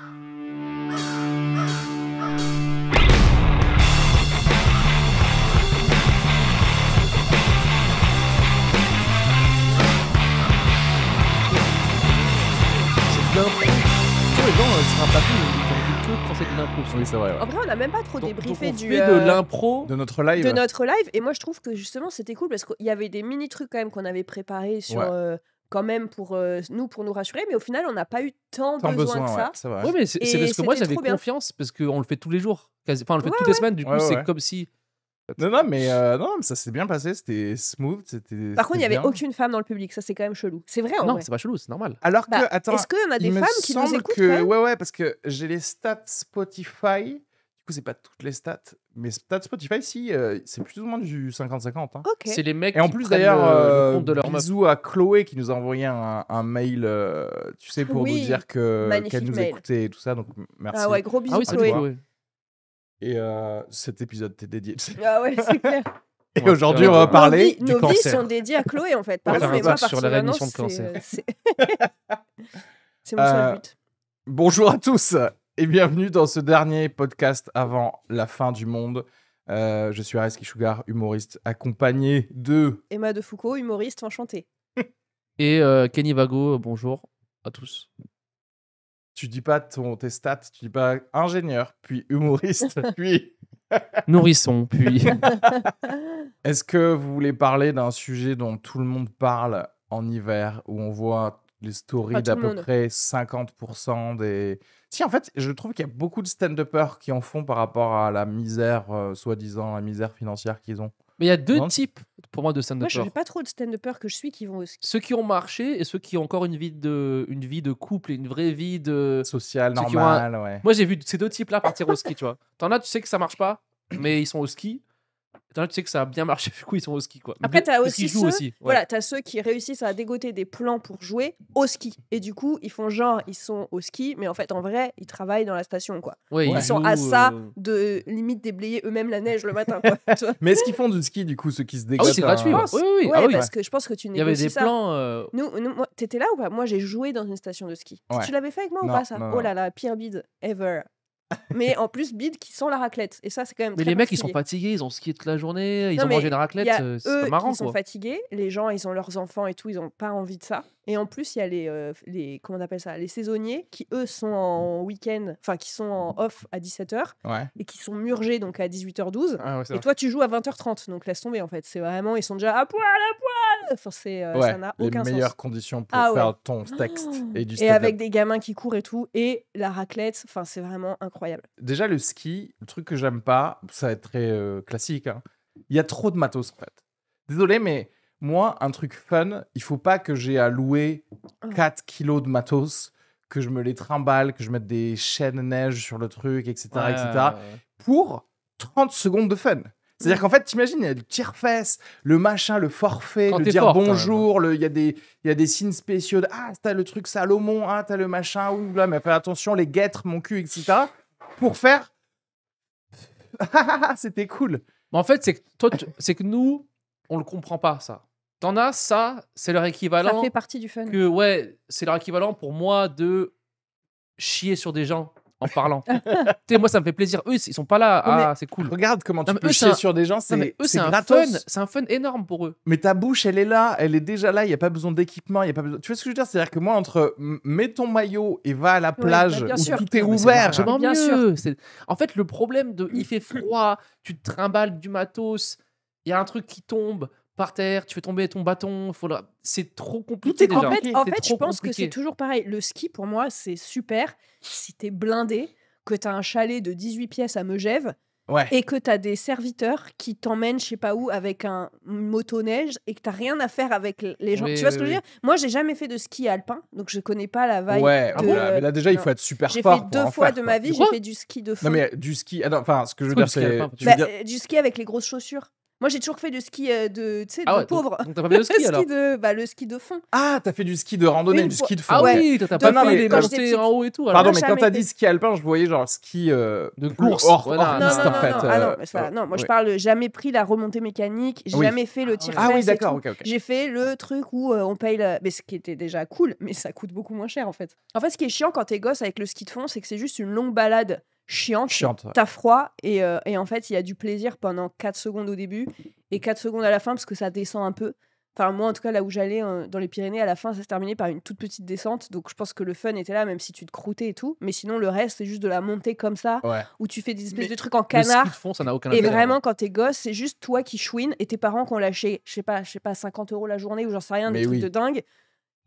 Les gens sur un plateau, ils ont vu que quand c'est de l'impro. Oui, c'est vrai. Ouais. En vrai, on n'a même pas trop débriefé donc on fait de l'impro de notre live. de notre live. Et moi, je trouve que justement, c'était cool parce qu'il y avait des mini trucs quand même qu'on avait préparés sur quand même pour nous rassurer. Mais au final, on n'a pas eu tant besoin que ça. Ouais, c'est vrai. Oui, mais c'est parce que moi j'avais confiance parce qu'on le fait tous les jours. Enfin, on le fait toutes les semaines. Du coup, c'est comme si. Non, mais ça s'est bien passé, c'était smooth. Par contre, il n'y avait aucune femme dans le public, ça c'est quand même chelou. C'est vrai, Non, c'est pas chelou, c'est normal. Alors que, attends, est-ce qu'il y en a des femmes qui nous écoutent quand même Ouais, parce que j'ai les stats Spotify. Du coup, c'est pas toutes les stats, mais stats Spotify, si, c'est plus ou moins du 50-50. Hein. Ok. C'est les mecs et en qui plus, prennent d'ailleurs, le compte de leur meuf. bisous à Chloé qui nous a envoyé un mail, tu sais, pour nous dire qu'elle nous écoutait et tout ça. Donc, merci. Ah ouais, gros bisous, Ah oui, c'est Chloé. Chloé. Et cet épisode t'est dédié. Ah ouais, c'est clair. Et aujourd'hui, on va parler du nos vies cancer. sont dédiées à Chloé, en fait. On va Pardon, faire mais un moi, truc sur la personnellement, rémission de cancer. C'est mon seul but. Bonjour à tous et bienvenue dans ce dernier podcast avant la fin du monde. Je suis Areski Sugar, humoriste, accompagné de Emma de Foucault, humoriste, enchantée. Et Kenny Vago, bonjour à tous. Tu dis pas tes stats, tu dis pas ingénieur, puis humoriste, puis... Nourrisson, puis... Est-ce que vous voulez parler d'un sujet dont tout le monde parle en hiver, où on voit les stories d'à peu près 50% des... Si, en fait, je trouve qu'il y a beaucoup de stand-uppers qui en font par rapport à la misère, soi-disant, la misère financière qu'ils ont. Mais il y a deux types, pour moi, de Moi, stand-uppers. je n'ai pas trop de stand-uppers que je suis qui vont au ski. Ceux qui ont marché et ceux qui ont encore une vie de couple et une vraie vie de... Sociale, normale, ouais. Moi, j'ai vu ces deux types-là partir au ski, tu vois. T'en as, tu sais que ça marche pas, mais ils sont au ski. T'en as, tu sais que ça a bien marché, du coup, ils sont au ski, quoi. Après, t'as aussi jouent ceux, aussi. voilà, t'as ceux qui réussissent à dégoter des plans pour jouer au ski. Et du coup, ils font genre, ils sont au ski, mais en fait, en vrai, ils travaillent dans la station, quoi. Ouais, ils sont à ça de limite déblayer eux-mêmes la neige le matin, quoi. Mais est-ce qu'ils font du ski, du coup, ceux qui se dégotent? Ah oui, c'est gratuit. Oui. Ouais, parce que je pense que tu négocies ça. Il y avait des plans... Nous, t'étais là ou pas? Moi, j'ai joué dans une station de ski. Ouais. Tu l'avais fait avec moi ou pas, ça? Oh là là, pire bide ever. Mais en plus, bide qui sent la raclette. Et ça, c'est quand même Mais très les mecs, ils sont particulier. fatigués, ils ont skié toute la journée, ils Non, ont mais mangé une raclette, y a c'est pas eux marrant, qui sont quoi. fatigués, les gens, ils ont leurs enfants et tout, ils ont pas envie de ça. Et en plus, il y a les comment on appelle ça, les saisonniers qui, eux, sont en week-end, enfin, qui sont en off à 17h et qui sont murgés donc à 18h12. Ah ouais, et toi, tu joues à 20h30, donc laisse tomber, en fait. C'est vraiment, ils sont déjà à poil. Enfin, ça n'a aucun sens. Les meilleures conditions pour faire ton texte et du stand-up. Et avec des gamins qui courent et tout, et la raclette, enfin, c'est vraiment incroyable. Déjà, le ski, le truc que j'aime pas, ça va être très classique, hein. Il y a trop de matos, en fait. Désolé, mais moi, un truc fun, il faut pas que j'ai à louer 4 kilos de matos, que je me les trimballe, que je mette des chaînes neige sur le truc, etc. pour 30 secondes de fun. C'est-à-dire qu'en fait, t'imagines, il y a le tire-fesse, le machin, le forfait, quand le dire fort, bonjour, il y a des signes spéciaux. Ah, t'as le truc Salomon, ah, t'as le machin, ouh là, mais fais attention, les guêtres, mon cul, etc. Pour faire. C'était cool. Mais en fait, c'est que nous, on le comprend pas, ça. T'en as, ça, c'est leur équivalent. Ça fait partie du fun. C'est leur équivalent pour moi de chier sur des gens en parlant. Tu sais, moi, ça me fait plaisir. Eux, ils sont pas là. C'est cool. Regarde comment tu peux chier sur des gens, c'est gratos. C'est un fun énorme pour eux. Mais ta bouche, elle est là, elle est déjà là, il n'y a pas besoin d'équipement, il y a pas besoin... Tu vois ce que je veux dire? C'est-à-dire que moi, entre mets ton maillot et va à la plage où tout est ouvert... C'est bien sûr. En fait, le problème il fait froid, tu te trimbales du matos, il y a un truc qui tombe par terre, tu fais tomber ton bâton, c'est trop compliqué déjà. En fait, je pense que c'est toujours pareil. Le ski, pour moi, c'est super si t'es blindé, que t'as un chalet de 18 pièces à Megève et que t'as des serviteurs qui t'emmènent je sais pas où avec un motoneige et que t'as rien à faire avec les gens. Tu vois ce que je veux dire? Moi, j'ai jamais fait de ski alpin, donc je connais pas la vibe. Mais là déjà, il faut être super fort. J'ai fait 2 fois de ma vie, j'ai fait du ski de fond. Non, mais du ski... Enfin, ce que je veux dire, c'est... Du ski avec les grosses chaussures. Moi, j'ai toujours fait du ski de pauvre. Donc t'as pas fait le ski alors? Le ski de fond. Ah, t'as fait du ski de randonnée, du ski de fond. Ah oui, t'as pas fait les montées en haut et tout. Pardon, mais quand t'as dit ski alpin, je voyais genre ski de course hors piste en fait. Non, moi je parle jamais pris la remontée mécanique, jamais fait le tir. Ah oui, d'accord, ok. J'ai fait le truc où on paye mais ce qui était déjà cool, mais ça coûte beaucoup moins cher en fait. En fait, ce qui est chiant quand t'es gosse avec le ski de fond, c'est que c'est juste une longue balade chiante. T'as froid et en fait, il y a du plaisir pendant 4 secondes au début et 4 secondes à la fin parce que ça descend un peu. Enfin, moi, en tout cas, là où j'allais dans les Pyrénées, à la fin, ça se terminait par une toute petite descente. Donc, je pense que le fun était là, même si tu te croûtais et tout. Mais sinon, le reste, c'est juste de la montée comme ça, où tu fais des espèces de trucs en canard. Le ski de fond, ça n'a aucun intérêt. Et vraiment, quand t'es gosse, c'est juste toi qui chouines et tes parents qui ont lâché, je sais pas, 50 € la journée ou j'en sais rien, des trucs de dingue.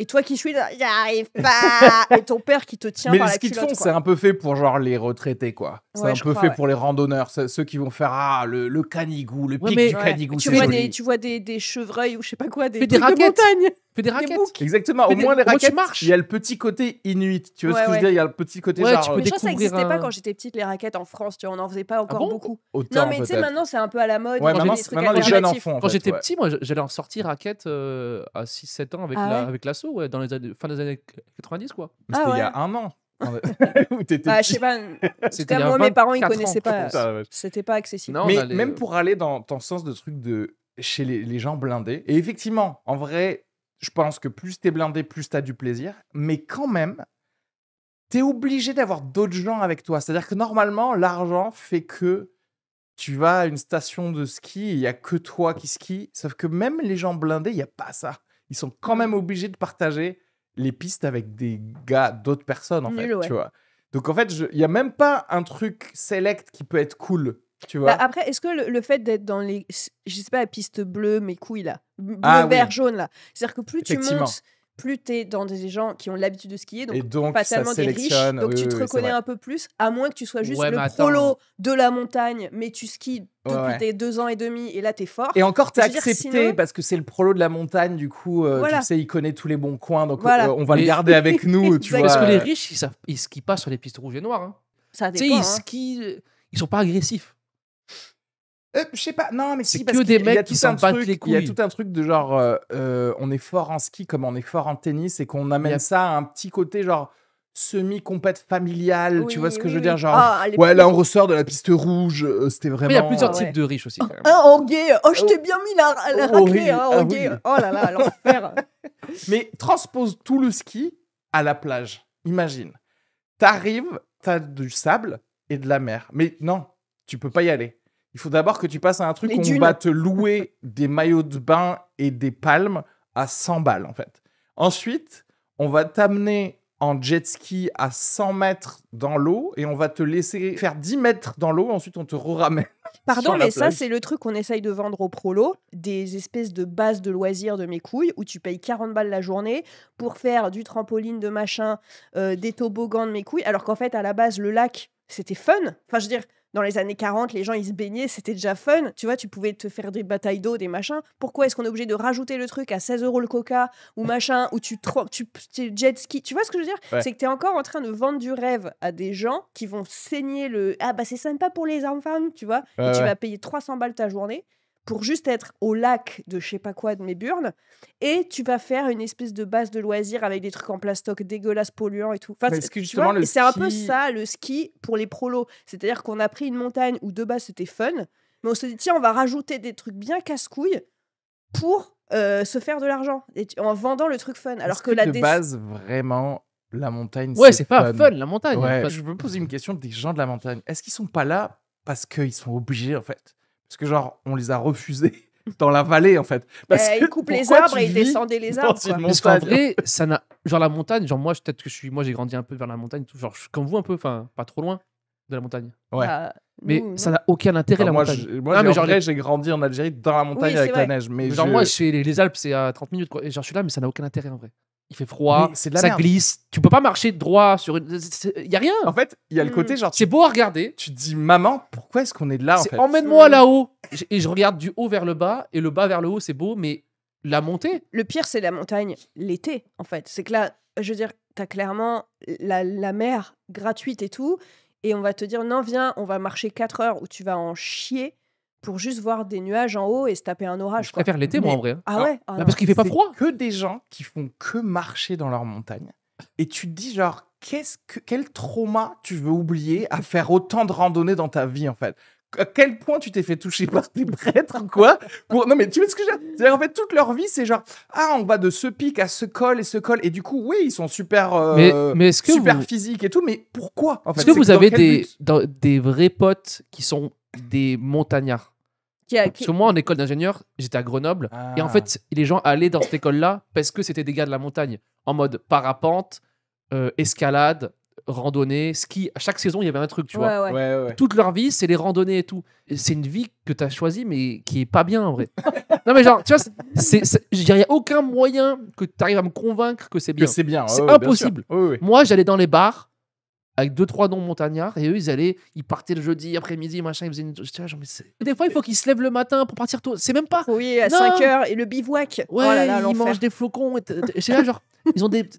Et toi qui chouines, j'arrive pas. Et ton père qui te tient par la culotte. Mais le ski de fond, c'est un peu fait pour genre les retraités, quoi. C'est un peu fait pour les randonneurs, ceux qui vont faire le Canigou, le pic du Canigou. Tu vois des chevreuils ou je sais pas quoi, des raquettes. Fais des raquettes. Exactement. Au moins les raquettes, il y a le petit côté inuit. Tu vois ce que je veux dire? Il y a le petit côté genre. Mais je pense que ça n'existait pas quand j'étais petite, les raquettes en France. Tu vois, on n'en faisait pas encore beaucoup. Non, mais tu sais, maintenant c'est un peu à la mode. Maintenant les jeunes en font. Quand j'étais petit, moi j'allais en sortir raquettes à 6-7 ans avec l'assaut, dans les années fin des années 90, quoi. Mais c'était il y a un an. Je sais pas. C'était moi, mes parents, ils connaissaient pas. C'était pas accessible. Mais même pour aller dans ton sens de truc de chez les gens blindés. Et effectivement, en vrai, je pense que plus t'es blindé, plus t'as du plaisir. Mais quand même, t'es obligé d'avoir d'autres gens avec toi. C'est-à-dire que normalement, l'argent fait que tu vas à une station de ski et il n'y a que toi qui skie. Sauf que même les gens blindés, il n'y a pas ça. Ils sont quand même obligés de partager les pistes avec des gars, d'autres personnes, en fait. Tu vois. Donc, en fait, il n'y a même pas un truc select qui peut être cool. Tu vois. Après, est-ce que le fait d'être dans les, je sais pas, la piste bleue, mes couilles là, bleu, vert, jaune là, c'est-à-dire que plus tu montes, plus t'es dans des gens qui ont l'habitude de skier, donc pas tellement des riches, donc tu te reconnais un peu plus, à moins que tu sois juste le prolo de la montagne, mais tu skis depuis tes 2 ans et demi, et là t'es fort. Et encore t'es accepté parce que c'est le prolo de la montagne, du coup, tu sais, il connaît tous les bons coins, donc on va le garder avec nous, tu vois. Parce que les riches, ils skient pas sur les pistes rouges et noires. Hein. Ça dépend. Ils skient, ils sont pas agressifs. Je sais pas, non, mais c'est que des mecs qui s'en battent les couilles. Il y a tout un truc de genre, on est fort en ski comme on est fort en tennis et qu'on amène ça à un petit côté genre semi-compète familiale, tu vois ce que je veux dire, genre là on ressort de la piste rouge, c'était vraiment. Il y a plusieurs types de riches aussi. Quand même. En gay, je t'ai bien mis la raclée, en gay. Oh là là, l'enfer. Mais transpose tout le ski à la plage. Imagine, t'arrives, t'as du sable et de la mer, mais non, tu peux pas y aller. Il faut d'abord que tu passes à un truc où on va te louer des maillots de bain et des palmes à 100 balles, en fait. Ensuite, on va t'amener en jet ski à 100 mètres dans l'eau et on va te laisser faire 10 mètres dans l'eau. Ensuite, on te ramène. Pardon, mais ça, c'est le truc qu'on essaye de vendre aux prolos, des espèces de bases de loisirs de mes couilles où tu payes 40 balles la journée pour faire du trampoline de machin, des toboggans de mes couilles, alors qu'en fait, à la base, le lac, c'était fun. Enfin, je veux dire, dans les années 40, les gens, ils se baignaient, c'était déjà fun. Tu vois, tu pouvais te faire des batailles d'eau, des machins. Pourquoi est-ce qu'on est obligé de rajouter le truc à 16 € le coca ou machin, où tu jet ski? Tu vois ce que je veux dire? C'est que tu es encore en train de vendre du rêve à des gens qui vont saigner le... Ah bah c'est sympa pour les enfants, tu vois. Et tu vas payer 300 balles ta journée pour juste être au lac de je sais pas quoi de Méburn, et tu vas faire une espèce de base de loisirs avec des trucs en plastoc dégueulasses, polluants et tout. Enfin, c'est un peu ça, le ski pour les prolos. C'est-à-dire qu'on a pris une montagne où de base c'était fun, mais on s'est dit, tiens, on va rajouter des trucs bien casse-couilles pour se faire de l'argent, en vendant le truc fun. Alors que de base, vraiment, la montagne, c'est pas fun, la montagne. Je veux poser une question des gens de la montagne. Est-ce qu'ils sont pas là parce qu'ils sont obligés, en fait? Parce que genre, on les a refusés dans la vallée, en fait. Ils coupent les arbres et ils descendaient les arbres. Parce qu'en vrai, ça n'a... Genre la montagne, genre moi, peut-être que moi j'ai grandi un peu vers la montagne, tout, genre comme vous un peu, enfin pas trop loin de la montagne. Ouais. Mais ça n'a aucun intérêt, la montagne. Moi, j'ai grandi en Algérie dans la montagne avec la neige. Mais genre moi, chez les Alpes, c'est à 30 minutes, quoi. Et genre je suis là, mais ça n'a aucun intérêt en vrai. Il fait froid, ça glisse, tu peux pas marcher droit sur une... Il y a rien. En fait, il y a le côté genre... C'est beau à regarder. Tu te dis, maman, pourquoi est-ce qu'on est là, en fait? Emmène-moi là-haut. Et je regarde du haut vers le bas, et le bas vers le haut, c'est beau, mais la montée... Le pire, c'est la montagne l'été, en fait. C'est que là, je veux dire, t'as clairement la mer gratuite et tout, et on va te dire, non, viens, on va marcher 4 heures où tu vas en chier pour juste voir des nuages en haut et se taper un orage. Je préfère l'été, moi, en vrai. Ah ouais parce qu'il fait pas froid. Que des gens qui font que marcher dans leur montagne. Et tu te dis, genre, quel trauma tu veux oublier à faire autant de randonnées dans ta vie, en fait? À quel point tu t'es fait toucher par tes prêtres ou quoi Non, mais tu vois ce que je veux dire? C'est-à-dire, en fait, toute leur vie, c'est genre, on va de ce pic à ce col et ce col. Et du coup, oui, ils sont super, mais est-ce que super physiques et tout, mais pourquoi en fait? Est-ce que vous avez des vrais potes qui sont des montagnards? Parce que moi, en école d'ingénieur, j'étais à Grenoble. Et en fait, les gens allaient dans cette école-là parce que c'était des gars de la montagne. En mode parapente, escalade, randonnée, ski. À chaque saison, il y avait un truc, tu vois. Ouais. Toute leur vie, c'est les randonnées et tout. Et c'est une vie que tu as choisie, mais qui est pas bien, en vrai. Non, mais genre, tu vois, il n'y a aucun moyen que tu arrives à me convaincre que c'est bien. C'est bien. C'est impossible. Moi, j'allais dans les bars avec 2-3 noms montagnards et eux, ils partaient le jeudi après-midi, machin. Ils faisaient des fois, il faut qu'ils se lèvent le matin pour partir tôt. C'est même pas. Oui, à 5h et le bivouac. Ouais, ils mangent des flocons. C'est là, genre, ils ont des.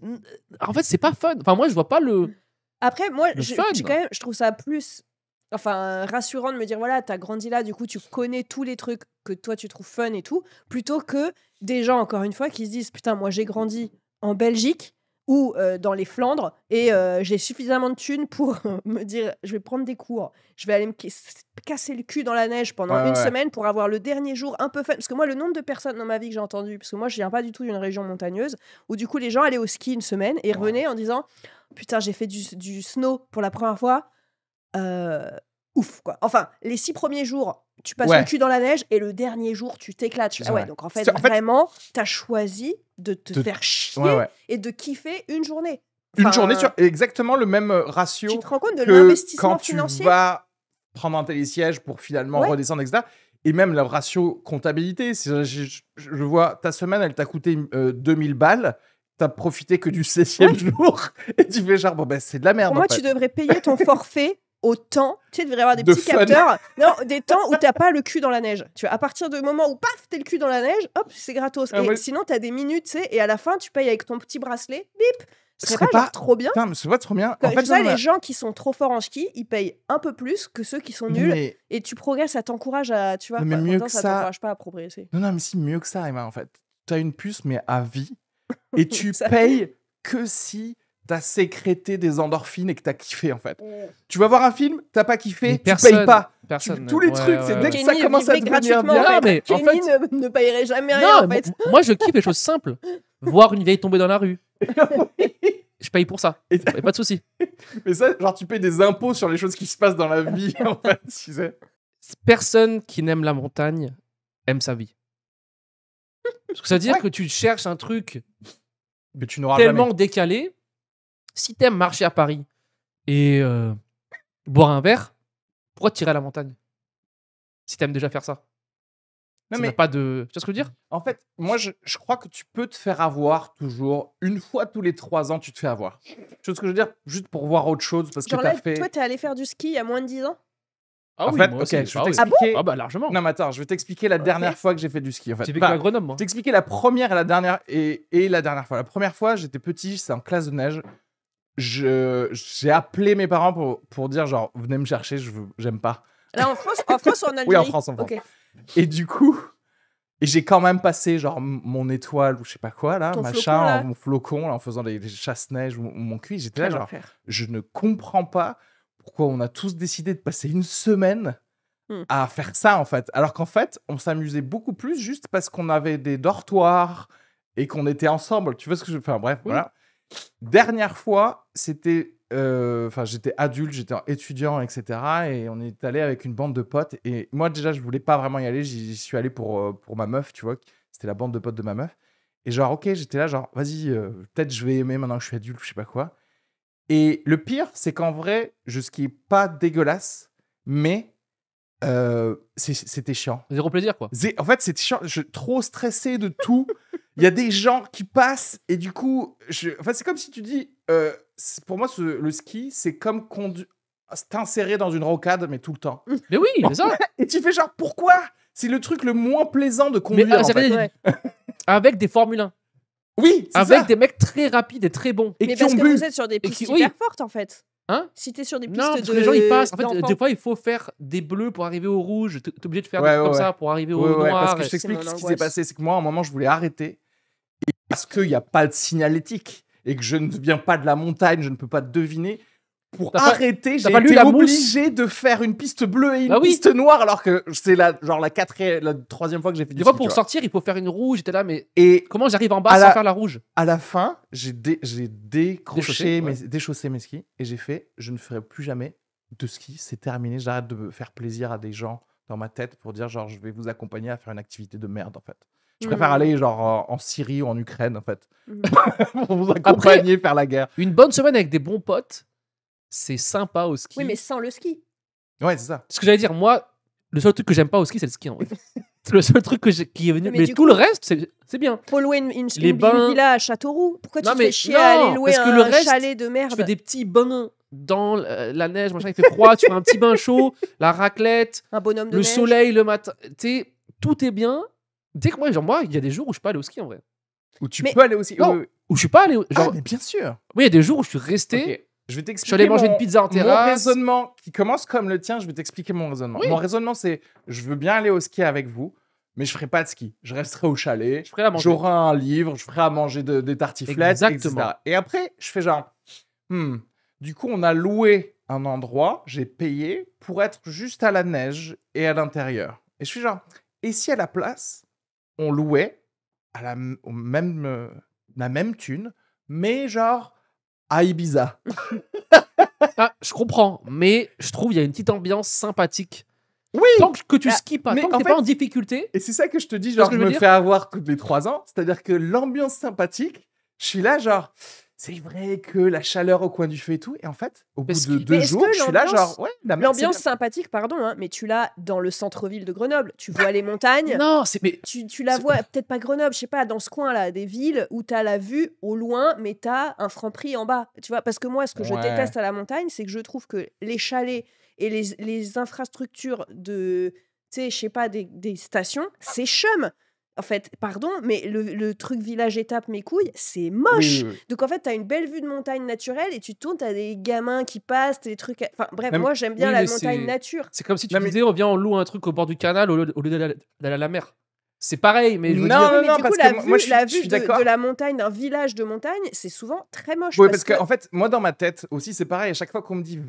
En fait, c'est pas fun. Enfin, moi, je vois pas le. Après, moi, je trouve ça plus rassurant de me dire, voilà, t'as grandi là, du coup, tu connais tous les trucs que toi, tu trouves fun et tout, plutôt que des gens, encore une fois, qui se disent, putain, moi, j'ai grandi en Belgique ou dans les Flandres et j'ai suffisamment de thunes pour me dire, je vais prendre des cours, je vais aller me casser le cul dans la neige pendant une semaine pour avoir le dernier jour un peu fun. Parce que moi, le nombre de personnes dans ma vie que j'ai entendu, parce que moi, je viens pas du tout d'une région montagneuse, où du coup, les gens allaient au ski une semaine et revenaient en disant, putain, j'ai fait du snow pour la première fois. Ouf, quoi. Enfin, les 6 premiers jours, tu passes le cul dans la neige et le dernier jour, tu t'éclates. Donc en fait, vraiment, t'as choisi de te faire chier et de kiffer une journée. Une journée sur exactement le même ratio. Tu te rends compte de l'investissement financier quand tu vas prendre un télésiège pour finalement redescendre, etc. Et même le ratio comptabilité. Je vois, ta semaine, elle t'a coûté 2000 balles. T'as profité que du 16e jour et tu fais genre, c'est de la merde. Pour moi, tu devrais payer ton forfait au temps. Tu sais, il devrait y avoir des petits capteurs. Non, des temps où t'as pas le cul dans la neige. Tu vois, à partir du moment où, paf, t'es le cul dans la neige, hop, c'est gratos. Et sinon, t'as des minutes, tu sais, et à la fin, tu payes avec ton petit bracelet, bip. Ce serait pas trop bien. Putain, mais c'est pas trop bien. En fait, les gens qui sont trop forts en ski, ils payent un peu plus que ceux qui sont nuls. Et tu progresses, ça t'encourage à, tu vois, mais mieux que ça t'encourage pas à progresser. Non, mais si, mieux que ça, Emma, en fait. T'as une puce, mais à vie. Et tu payes que si t'as sécrété des endorphines et que t'as kiffé, en fait. Tu vas voir un film, t'as pas kiffé, tu payes pas. Tous les trucs, c'est dès que ça commence à devenir bien. Mais Kenny en fait, ne payerait jamais rien, en fait. Moi, je kiffe les choses simples. Voir une vieille tomber dans la rue. Je paye pour ça. Et pas de souci. Mais ça, genre, tu payes des impôts sur les choses qui se passent dans la vie, en fait, tu sais. Personne qui n'aime la montagne aime sa vie. Parce que ça veut dire que tu cherches un truc mais tu n'auras tellement jamais décalé. Si t'aimes marcher à Paris et boire un verre, pourquoi tirer à la montagne? Si t'aimes déjà faire ça. Non, mais pas de. Tu vois ce que je veux dire? En fait, moi, je crois que tu peux te faire avoir toujours. Une fois tous les 3 ans, tu te fais avoir. Tu vois ce que je veux dire? Juste pour voir autre chose. Parce genre que là, toi, t'es allé faire du ski il y a moins de 10 ans? Ah en oui, fait, moi ok, aussi. je vais t'expliquer. Ah bah largement. Non, mais attends, je vais t'expliquer la dernière fois que j'ai fait du ski. En fait, j'ai vécu à Grenoble, moi. T'expliquer la première et la dernière et la dernière fois. La première fois, j'étais petit, c'est en classe de neige. J'ai appelé mes parents pour dire genre venez me chercher, j'aime pas. Là en France ou en Algérie? Oui, en France. Okay. Et du coup, j'ai quand même passé genre mon étoile ou je sais pas quoi là, mon flocon là, en faisant des chasse-neige ou mon cuit. J'étais là genre je ne comprends pas pourquoi on a tous décidé de passer une semaine à faire ça, en fait. Alors qu'en fait, on s'amusait beaucoup plus juste parce qu'on avait des dortoirs et qu'on était ensemble. Tu vois ce que je veux faire? Bref, voilà. Dernière fois, c'était... j'étais adulte, j'étais étudiant, etc. Et on est allé avec une bande de potes. Et moi, déjà, je voulais pas vraiment y aller. J'y suis allé pour ma meuf, tu vois. C'était la bande de potes de ma meuf. Et genre, ok, j'étais là, genre, vas-y, peut-être je vais aimer maintenant que je suis adulte, je sais pas quoi. Et le pire, c'est qu'en vrai, je skie pas dégueulasse, mais c'était chiant. Zéro plaisir, quoi. En fait, c'était chiant. Je suis trop stressé de tout. Il y a des gens qui passent et du coup, c'est comme si tu dis, pour moi, le ski, c'est comme t'insérer dans une rocade, mais tout le temps. Mais oui, c'est ça. Et tu fais genre, pourquoi? C'est le truc le moins plaisant de conduire. Mais, en fait. Avec des Formule 1. Oui, avec des mecs très rapides et très bons. Mais parce que vous êtes sur des pistes hyper fortes, en fait. Hein? Si t'es sur des pistes parce que les gens ils passent. En fait, des fois, il faut faire des bleus pour arriver au rouge. T'es obligé de faire des trucs comme ça pour arriver au noir. Parce que je t'explique ce qui s'est passé. C'est que moi, à un moment, je voulais arrêter. Et parce qu'il n'y a pas de signalétique et que je ne viens pas de la montagne, je ne peux pas deviner. Pour arrêter, j'ai été obligé de faire une piste bleue et une piste noire, alors que c'est la troisième fois que j'ai fait du ski. Des fois, pour sortir, il faut faire une rouge. J'étais là, mais comment j'arrive en bas sans faire la rouge? À la fin, j'ai déchaussé mes skis et j'ai fait, je ne ferai plus jamais de ski, c'est terminé, j'arrête de faire plaisir à des gens dans ma tête pour dire genre je vais vous accompagner à faire une activité de merde en fait. Je préfère aller genre en Syrie ou en Ukraine en fait pour vous accompagner, faire la guerre. Une bonne semaine avec des bons potes, c'est sympa au ski. Oui, mais sans le ski. Ouais, c'est ça. Ce que j'allais dire, moi, le seul truc que j'aime pas au ski, c'est le ski en vrai. C'est le seul truc qui est venu. Mais tout le reste, c'est bien. Faut louer une villa à Châteauroux. Pourquoi tu te fais chier à aller louer un chalet de merde? Tu fais des petits bains dans la neige, machin, il fait froid, tu fais un petit bain chaud, la raclette, un bonhomme de le neige. soleil le matin. Tout est bien. Tu sais que moi, il y a des jours où je suis pas allé au ski en vrai. Où tu peux aller aussi. Où je suis pas allé. Mais bien sûr. Oui, il y a des jours où je suis resté. Okay. Je vais t'expliquer. Je suis allé manger une pizza en terrasse. Mon raisonnement qui commence comme le tien, je vais t'expliquer mon raisonnement. Oui. Mon raisonnement, c'est je veux bien aller au ski avec vous, mais je ferai pas de ski. Je resterai au chalet. J'aurai un livre, je ferai à manger des tartiflettes, etc. Et après, je fais genre, du coup, on a loué un endroit, j'ai payé pour être juste à la neige et à l'intérieur. Et je suis genre, et si à la place, on louait à la même thune, mais genre à Ibiza. Je comprends, mais je trouve il y a une petite ambiance sympathique. Oui. Tant que tu skis pas, tant que t'es pas en difficulté. Et c'est ça que je te dis, genre je me fais avoir tous les 3 ans. C'est-à-dire que l'ambiance sympathique, je suis là genre, c'est vrai que la chaleur au coin du feu et tout. Et en fait, au bout de 2 jours, je suis là genre, l'ambiance sympathique, pardon, hein, mais tu l'as dans le centre-ville de Grenoble. Tu vois les montagnes. Non, tu la vois, peut-être pas Grenoble, je sais pas, dans ce coin-là, des villes où t'as la vue au loin, mais t'as un Franprix en bas. Tu vois, parce que moi, ce que je déteste à la montagne, c'est que je trouve que les chalets et les infrastructures de, tu sais, je sais pas, des stations, c'est chum. En fait, pardon, mais le truc village étape mes couilles, c'est moche. Oui. Donc en fait, t'as une belle vue de montagne naturelle et tu tournes, t'as des gamins qui passent, des trucs. Enfin bref, moi j'aime bien la montagne nature. C'est comme si tu disais, on loue un truc au bord du canal au lieu d'aller à la mer. C'est pareil, mais je veux dire... Non, parce que la vue de la montagne, d'un village de montagne, c'est souvent très moche. Oui, parce qu'en fait, moi dans ma tête aussi, c'est pareil. À chaque fois qu'on me dit,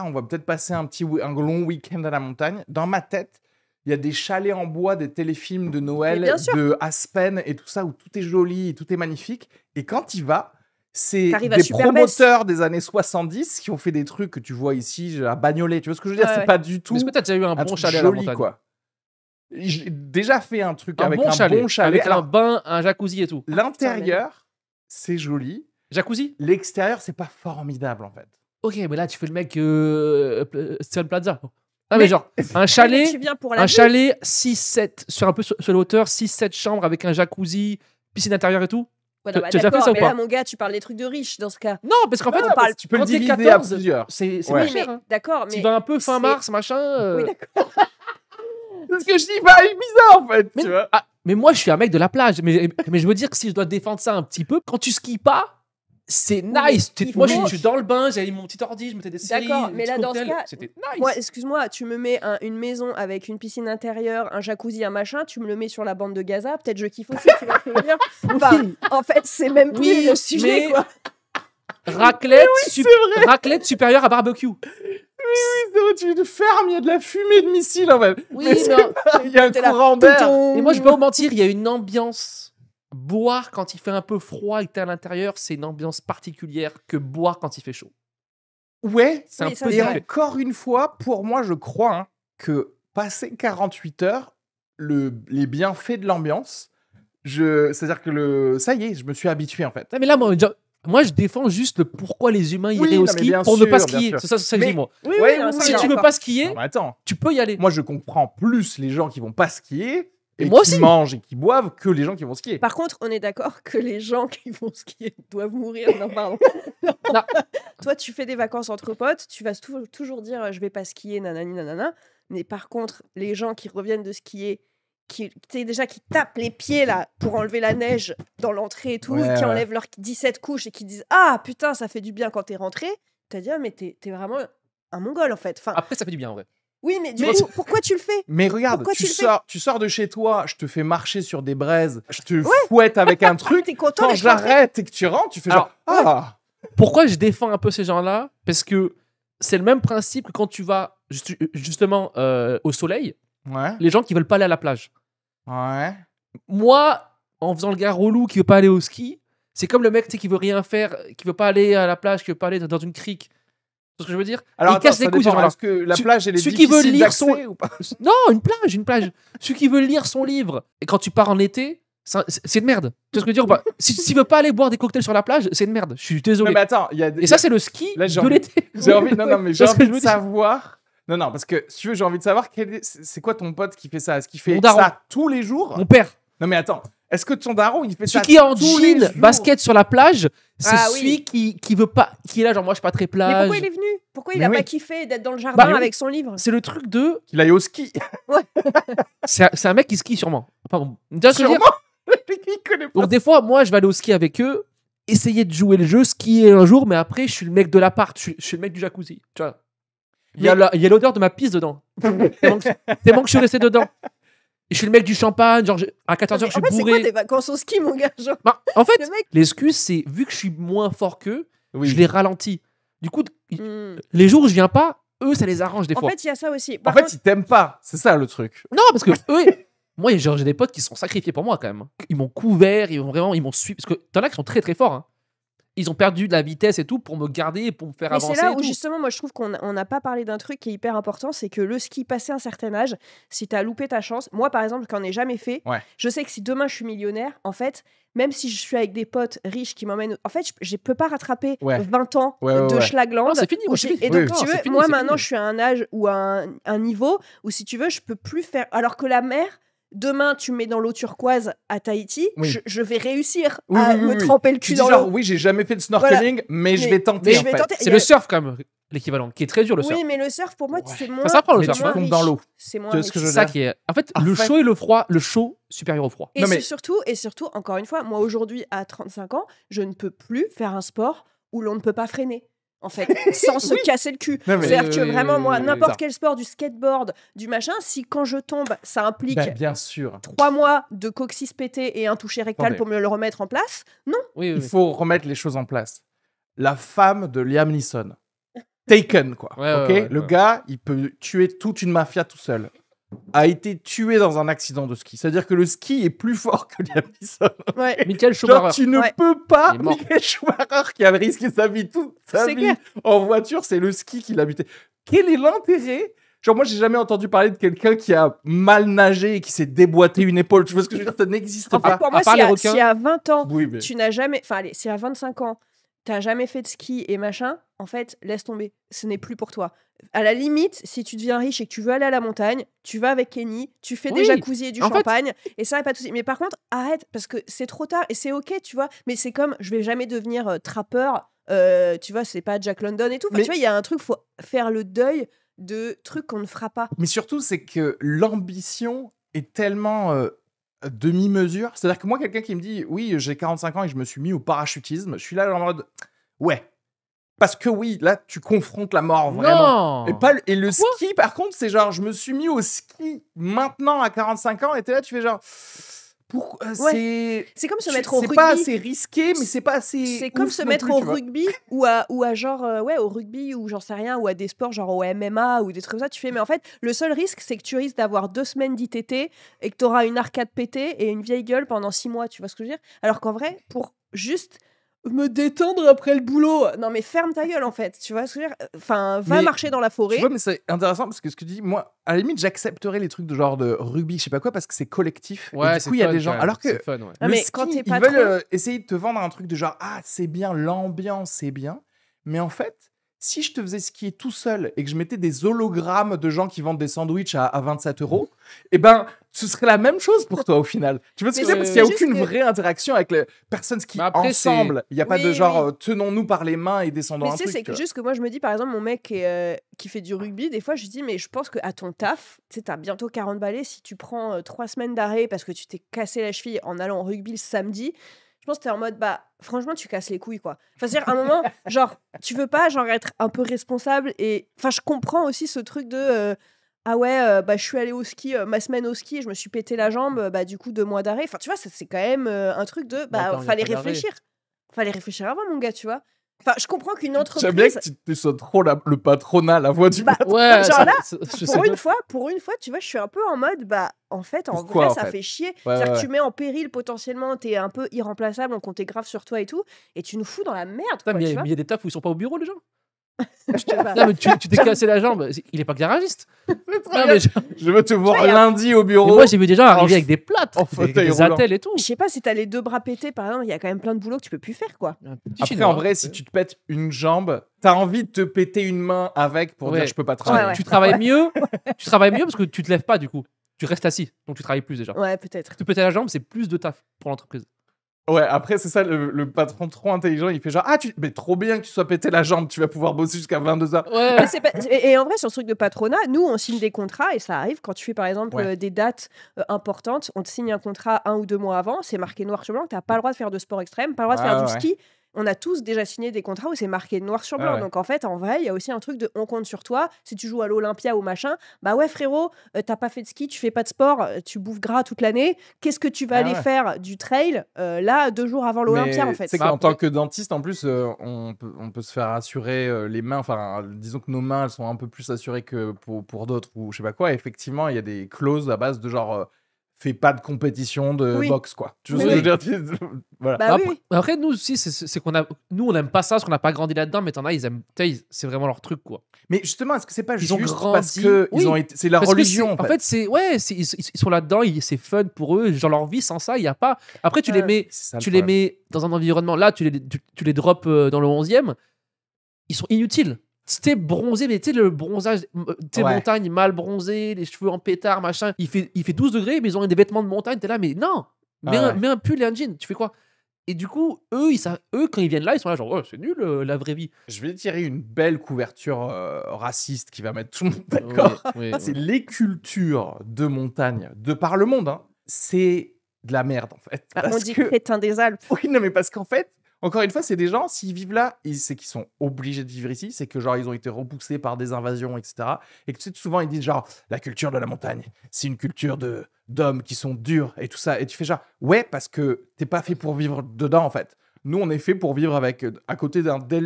on va peut-être passer un long week-end à la montagne, dans ma tête, il y a des chalets en bois, des téléfilms de Noël, de Aspen et tout ça, où tout est joli, tout est magnifique. Et quand il va, c'est des promoteurs des années 70 qui ont fait des trucs que tu vois ici, à Bagnolet. Tu vois ce que je veux dire? C'est pas du tout. Est-ce que tu as déjà eu un bon chalet à la montagne? Quoi. J'ai déjà fait un truc avec un bon chalet. Avec un bain, un jacuzzi et tout. L'intérieur, c'est joli. Jacuzzi? L'extérieur, c'est pas formidable en fait. Ok, mais là, tu fais le mec Stone Plaza. Ah mais genre un chalet 6-7 sur un peu sur la hauteur, 6-7 chambres avec un jacuzzi, piscine intérieure et tout. Ouais, tu as déjà fait ça ou pas? Là mon gars, tu parles des trucs de riches dans ce cas. Non, parce qu'en fait tu peux le diviser à plusieurs. C'est pas cher. Hein. D'accord, mais tu vas un peu fin mars, machin. Oui, d'accord. Parce que je dis pas bizarre en fait, tu vois. Mais moi je suis un mec de la plage, mais je veux dire que si je dois défendre ça un petit peu, quand tu skis pas, c'est nice. Moi, je suis dans le bain, j'avais mon petit ordi, je mettais des séries. D'accord, mais là, dans ce cas, c'était nice. Moi, excuse-moi, tu me mets une maison avec une piscine intérieure, un jacuzzi, un machin, tu me le mets sur la bande de Gaza, peut-être je kiffe aussi, tu vas te dire. Enfin, en fait, c'est même plus le sujet, quoi. Raclette supérieure à barbecue. Oui, c'est vrai, tu es de ferme, il y a de la fumée de missile, en fait. Oui, mais il y a un courant d'air. Et moi, je peux pas vous mentir, il y a une ambiance. Boire quand il fait un peu froid et que t'es à l'intérieur, c'est une ambiance particulière que boire quand il fait chaud. Ouais, c'est un peu. Et encore une fois, pour moi, je crois que passer 48 heures, les bienfaits de l'ambiance, c'est-à-dire que ça y est, je me suis habitué en fait. Non, mais là, moi, je défends juste le pourquoi les humains iraient au ski pour ne pas skier. C'est ça que je dis, moi. Si tu veux pas skier, tu peux y aller. Moi, je comprends plus les gens qui vont pas skier. Et moi qui aussi. mangent et qui boivent que les gens qui vont skier. Par contre, on est d'accord que les gens qui vont skier doivent mourir. Non, pardon. Non. Toi, tu fais des vacances entre potes, tu vas toujours dire je vais pas skier, nanani, nanana. Mais par contre, les gens qui reviennent de skier, qui tapent les pieds là pour enlever la neige dans l'entrée et tout, qui enlèvent leurs 17 couches et qui disent ah putain, ça fait du bien quand t'es rentré. t'as dit, mais t'es vraiment un mongol, en fait. Enfin, après, ça fait du bien, en vrai. Oui, mais du coup, pourquoi tu le fais? Mais regarde, tu sors de chez toi, je te fais marcher sur des braises, je te fouette avec un truc. T'es content quand j'arrête et que tu rentres, tu fais genre ah. Pourquoi je défends un peu ces gens-là? Parce que c'est le même principe que quand tu vas justement au soleil. Les gens qui veulent pas aller à la plage. Moi, en faisant le gars relou qui veut pas aller au ski, c'est comme le mec qui veut rien faire, qui veut pas aller à la plage, qui veut pas aller dans une crique. C'est ce que je veux dire? Alors, il casse les couilles. Est-ce que la plage, elle est difficile d'accès ou pas? Non, une plage. Celui qui veut lire son livre, et quand tu pars en été, c'est de merde. Tu vois ce que je veux dire? S'il veut pas aller boire des cocktails sur la plage, c'est de merde. Je suis désolé. Non, mais attends, et ça, c'est le ski de l'été. J'ai envie de savoir. Non, parce que si tu veux, j'ai envie de savoir c'est quoi ton pote qui fait ça? Est-ce qu'il fait ça tous les jours? Mon père. Non, mais attends. Est-ce que ton daron, il fait ça tous les jours? Celui qui est en jean, basket sur la plage, c'est celui qui veut pas, qui est là, genre moi je suis pas très plage. Mais pourquoi il est venu? Pourquoi il a pas kiffé d'être dans le jardin avec son livre? C'est le truc de... Qu'il aille au ski. C'est un mec qui skie sûrement. Enfin, sûrement. Donc des fois, moi je vais aller au ski avec eux, essayer de jouer le jeu, skier un jour, mais après je suis le mec de l'appart, je suis le mec du jacuzzi. Tu vois. Il y a l'odeur de ma pisse dedans. tellement que je suis resté dedans. Et je suis le mec du champagne, genre à 14h je suis bourré. C'est quoi tes vacances au ski, mon gars? En fait, l'excuse c'est vu que je suis moins fort qu'eux, je les ralentis. Du coup, les jours où je viens pas, eux ça les arrange des fois. En fait, il y a ça aussi. En fait, ils t'aiment pas, c'est ça le truc. Non, parce que eux, moi j'ai des potes qui se sont sacrifiés pour moi quand même. Ils m'ont couvert, ils m'ont suivi. Parce que t'en as qui sont très très forts. Hein. Ils ont perdu de la vitesse et tout pour me garder, pour me faire avancer. C'est là où justement, moi je trouve qu'on n'a pas parlé d'un truc qui est hyper important, c'est que le ski, passé un certain âge, si t'as loupé ta chance, moi par exemple, quand j'en ai jamais fait, je sais que si demain je suis millionnaire, en fait, même si je suis avec des potes riches qui m'emmènent, en fait, je peux pas rattraper 20 ans de Schlagland. C'est fini. Et donc, tu veux, moi maintenant, je suis à un âge ou à un niveau où si tu veux, je peux plus faire. Alors que la mer. Demain, tu me mets dans l'eau turquoise à Tahiti, je vais réussir à me tremper le cul dans l'eau. Oui, j'ai jamais fait de snorkeling, mais je vais tenter. C'est le surf quand même, l'équivalent, qui est très dur le surf. Oui, mais le surf pour moi, c'est moins. Ça s'apprend le surf. Tu tombes dans l'eau. C'est moins. Ce que je veux ça qui est. En fait, le chaud et le froid, le chaud supérieur au froid. Et surtout, encore une fois, moi aujourd'hui à 35 ans, je ne peux plus faire un sport où l'on ne peut pas freiner. En fait, sans se casser le cul. C'est-à-dire que vraiment, moi, n'importe quel sport, du skateboard, du machin, si quand je tombe, ça implique bien sûr. 3 mois de coccyx pété et un toucher rectal pour me le remettre en place, non. Il faut remettre les choses en place. La femme de Liam Neeson, Taken, quoi. Le gars, il peut tuer toute une mafia tout seul. A été tué dans un accident de ski. C'est-à-dire que le ski est plus fort que Liam Neeson. Michael Schumacher. Tu ne peux pas. Michael Schumacher qui avait risqué sa vie toute sa vie en voiture, c'est le ski qui l'a buté. Quel est l'intérêt? Genre, moi, j'ai jamais entendu parler de quelqu'un qui a mal nagé et qui s'est déboîté une épaule. Tu vois ce que je veux dire? Ça n'existe pas. Fait, pour moi, si à 20 ans, tu n'as jamais. Enfin, allez, si à 25 ans, t'as jamais fait de ski et machin, en fait, laisse tomber. Ce n'est plus pour toi. À la limite, si tu deviens riche et que tu veux aller à la montagne, tu vas avec Kenny, tu fais des jacuzzi et du champagne, et ça, pas de souci. Mais par contre, arrête, parce que c'est trop tard, et c'est ok, tu vois. Mais c'est comme, je vais jamais devenir trappeur, tu vois, c'est pas Jack London et tout. Enfin, tu vois, il y a un truc, faut faire le deuil de trucs qu'on ne fera pas. Mais surtout, c'est que l'ambition est tellement... demi-mesure. C'est-à-dire que moi, quelqu'un qui me dit « Oui, j'ai 45 ans et je me suis mis au parachutisme », je suis là en mode « Ouais. » Parce que oui, là, tu confrontes la mort, vraiment. Non. Et le ski, par contre, c'est genre « Je me suis mis au ski maintenant à 45 ans » et t'es là, tu fais genre... C'est comme se mettre au rugby. C'est pas assez risqué, mais c'est pas assez. C'est comme se mettre au rugby ou à genre au rugby ou j'en sais rien, ou à des sports genre au MMA ou des trucs comme ça. Tu fais, mais en fait, le seul risque, c'est que tu risques d'avoir 2 semaines d'ITT et que tu auras une arcade pétée et une vieille gueule pendant 6 mois. Tu vois ce que je veux dire? Alors qu'en vrai, pour juste me détendre après le boulot. Non, mais ferme ta gueule, en fait. Tu vois ce que je veux dire? Enfin, va marcher dans la forêt. Tu vois, mais c'est intéressant parce que ce que tu dis, moi, à la limite, j'accepterais les trucs de genre de rugby, je sais pas quoi, parce que c'est collectif. Ouais, et du coup, il y a des gens. Alors que. Fun, mais ski, quand t'es ils veulent essayer de te vendre un truc de genre, ah, c'est bien, l'ambiance, c'est bien. Mais en fait, si je te faisais skier tout seul et que je mettais des hologrammes de gens qui vendent des sandwichs à 27 €, eh ben, ce serait la même chose pour toi au final. Tu vois ce que je veux dire? Parce qu'il n'y a aucune vraie interaction avec les personnes qui ensemble. Il n'y a pas de genre, tenons-nous par les mains et descendons un truc. Mais c'est juste que moi, je me dis, par exemple, mon mec qui fait du rugby, des fois, je dis, mais je pense qu'à ton taf, tu sais, t'as bientôt 40 balais. Si tu prends 3 semaines d'arrêt parce que tu t'es cassé la cheville en allant au rugby le samedi, pense que t'es en mode, franchement, tu casses les couilles, quoi. Enfin, c'est-à-dire, à un moment, genre, tu veux pas, genre, être un peu responsable et... Enfin, je comprends aussi ce truc de... ah ouais, je suis allée au ski, ma semaine au ski, et je me suis pété la jambe, du coup, 2 mois d'arrêt. Enfin, tu vois, c'est quand même un truc de... fallait réfléchir. Fallait réfléchir avant, mon gars, tu vois. Enfin, je comprends qu'une entreprise... J'aime bien que tu sois trop le patronat, la voix du patron. Ouais, genre là, pour une fois, tu vois, je suis un peu en mode, en fait, en vrai, ça fait chier. C'est-à-dire que tu mets en péril potentiellement, t'es un peu irremplaçable, on comptait grave sur toi et tout, et tu nous fous dans la merde. Putain, mais il y a des tafs où ils sont pas au bureau, les gens. Non, mais tu t'es cassé la jambe, il est pas garagiste. Je veux te voir lundi au bureau. Et moi, j'ai vu des gens arriver avec des plâtres, avec des attelles et tout. Je sais pas, si t'as les 2 bras pétés, par exemple, il y a quand même plein de boulot que tu peux plus faire, quoi. Après, en vrai, si tu te pètes une jambe, t'as envie de te péter une main avec pour dire je peux pas travailler. Tu travailles mieux. Tu travailles mieux parce que tu te lèves pas, du coup. Tu restes assis, donc tu travailles plus déjà. Ouais, peut-être. Te péter la jambe, c'est plus de taf pour l'entreprise. Ouais, après, c'est ça, le patron trop intelligent, il fait genre, mais trop bien que tu sois pété la jambe, tu vas pouvoir bosser jusqu'à 22h. Ouais. Et en vrai, sur ce truc de patronat, nous, on signe des contrats, et ça arrive quand tu fais, par exemple, des dates importantes, on te signe un contrat 1 ou 2 mois avant, c'est marqué noir sur blanc, t'as pas le droit de faire de sport extrême, pas le droit de faire du ski. On a tous déjà signé des contrats où c'est marqué noir sur blanc. Donc en fait, en vrai, il y a aussi un truc de on compte sur toi. Si tu joues à l'Olympia ou machin, ouais frérot, t'as pas fait de ski, tu fais pas de sport, tu bouffes gras toute l'année. Qu'est-ce que tu vas aller faire du trail là 2 jours avant l'Olympia en fait. C'est qu'en tant que dentiste, en plus, on peut se faire assurer les mains. Enfin, disons que nos mains, elles sont un peu plus assurées que pour d'autres ou je sais pas quoi. Et effectivement, il y a des clauses à base de genre... fais pas de compétition de boxe, quoi. Tu vois ce que je veux dire? Voilà. Après, nous aussi, c'est qu'on a... Nous, on n'aime pas ça parce qu'on n'a pas grandi là-dedans, mais t'en as, ils aiment... C'est vraiment leur truc, quoi. Mais justement, est-ce que c'est pas juste parce que ils ont été... c'est la religion, en fait. En fait, c'est... Ouais, ils sont là-dedans, c'est fun pour eux. Genre, leur vie, sans ça, il n'y a pas... Après, tu les mets dans un environnement... Là, tu les drops dans le 11e. Ils sont inutiles. C'était bronzé, mais tu sais, le bronzage, tes montagnes mal bronzées, les cheveux en pétard, machin. Il fait 12 degrés, mais ils ont des vêtements de montagne. T'es là, mais non, mets un pull et un jean. Tu fais quoi? Et du coup, eux, quand ils viennent là, ils sont là, genre, c'est nul la vraie vie. Je vais tirer une belle couverture raciste qui va mettre tout le monde d'accord. C'est les cultures de montagne de par le monde. Hein. C'est de la merde, en fait. On dit crétin des Alpes. Oui, non, mais parce qu'en fait, encore une fois, c'est des gens, s'ils vivent là, c'est qu'ils sont obligés de vivre ici, c'est que genre ils ont été repoussés par des invasions, etc. Et que tu sais, souvent ils disent genre, la culture de la montagne, c'est une culture d'hommes qui sont durs et tout ça. Et tu fais genre, ouais, parce que t'es pas fait pour vivre dedans, en fait. Nous, on est fait pour vivre à côté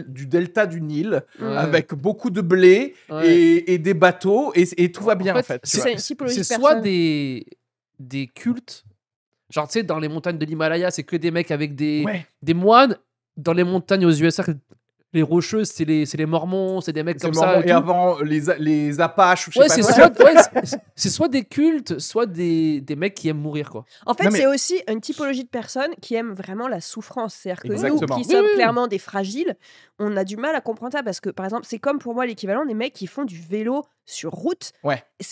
du delta du Nil, avec beaucoup de blé et des bateaux, et tout va bien, en fait. C'est soit des cultes. Genre, tu sais, dans les montagnes de l'Himalaya, c'est que des mecs avec des moines. Dans les montagnes aux USA, les rocheuses, c'est les mormons, c'est des mecs comme ça. Et avant, les Apaches, ou je sais pas quoi. C'est soit des cultes, soit des mecs qui aiment mourir, quoi. En fait, c'est aussi une typologie de personnes qui aiment vraiment la souffrance. C'est-à-dire que nous, qui sommes clairement des fragiles, on a du mal à comprendre ça parce que, par exemple, c'est comme pour moi l'équivalent des mecs qui font du vélo sur route.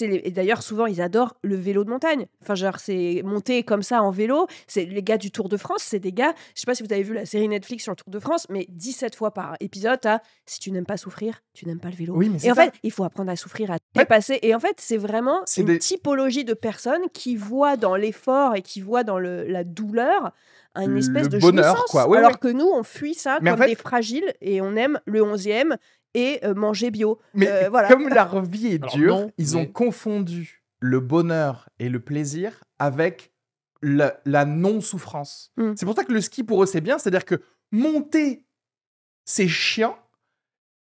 Et d'ailleurs, souvent, ils adorent le vélo de montagne. Enfin, genre, c'est monter comme ça en vélo. C'est les gars du Tour de France, c'est des gars, je sais pas si vous avez vu la série Netflix sur le Tour de France, mais 17 fois par épisode, si tu n'aimes pas souffrir, tu n'aimes pas le vélo. Et en fait, il faut apprendre à souffrir, à dépasser. Et en fait, c'est vraiment une typologie de personnes qui voient dans l'effort et qui voient dans la douleur une espèce de bonheur, jouissance. quoi. Alors que nous, on fuit ça comme des fragiles et on aime le 11e et manger bio. Mais comme leur vie est dure, ils ont confondu le bonheur et le plaisir avec la non-souffrance. C'est pour ça que le ski, pour eux, c'est bien. C'est-à-dire que monter, c'est chiant.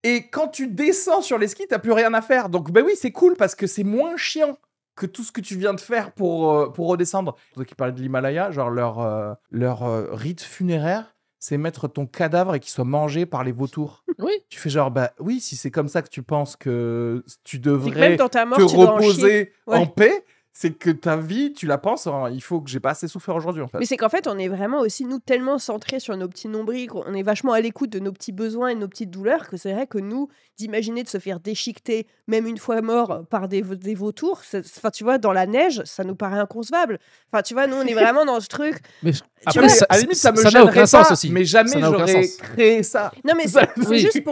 Et quand tu descends sur les skis, t'as plus rien à faire. Donc, oui, c'est cool parce que c'est moins chiant que tout ce que tu viens de faire pour redescendre. Pour ceux qui parlaient de l'Himalaya, genre leur rite funéraire, c'est mettre ton cadavre et qu'il soit mangé par les vautours. Oui. Tu fais genre, oui, si c'est comme ça que tu penses que tu devrais te reposer en paix, c'est que ta vie, tu la penses, il faut que j'ai pas assez souffert aujourd'hui, en fait. Mais c'est qu'en fait, on est vraiment aussi, nous, tellement centrés sur nos petits nombrils, on est vachement à l'écoute de nos petits besoins et de nos petites douleurs, que c'est vrai que nous, d'imaginer de se faire déchiqueter, même une fois mort, par des vautours, enfin, tu vois, dans la neige, ça nous paraît inconcevable. Enfin, tu vois, nous, on est vraiment dans ce truc. Mais après, à la limite, ça me gênerait pas, aussi. Mais jamais j'aurais créé ça. Non, mais c'est juste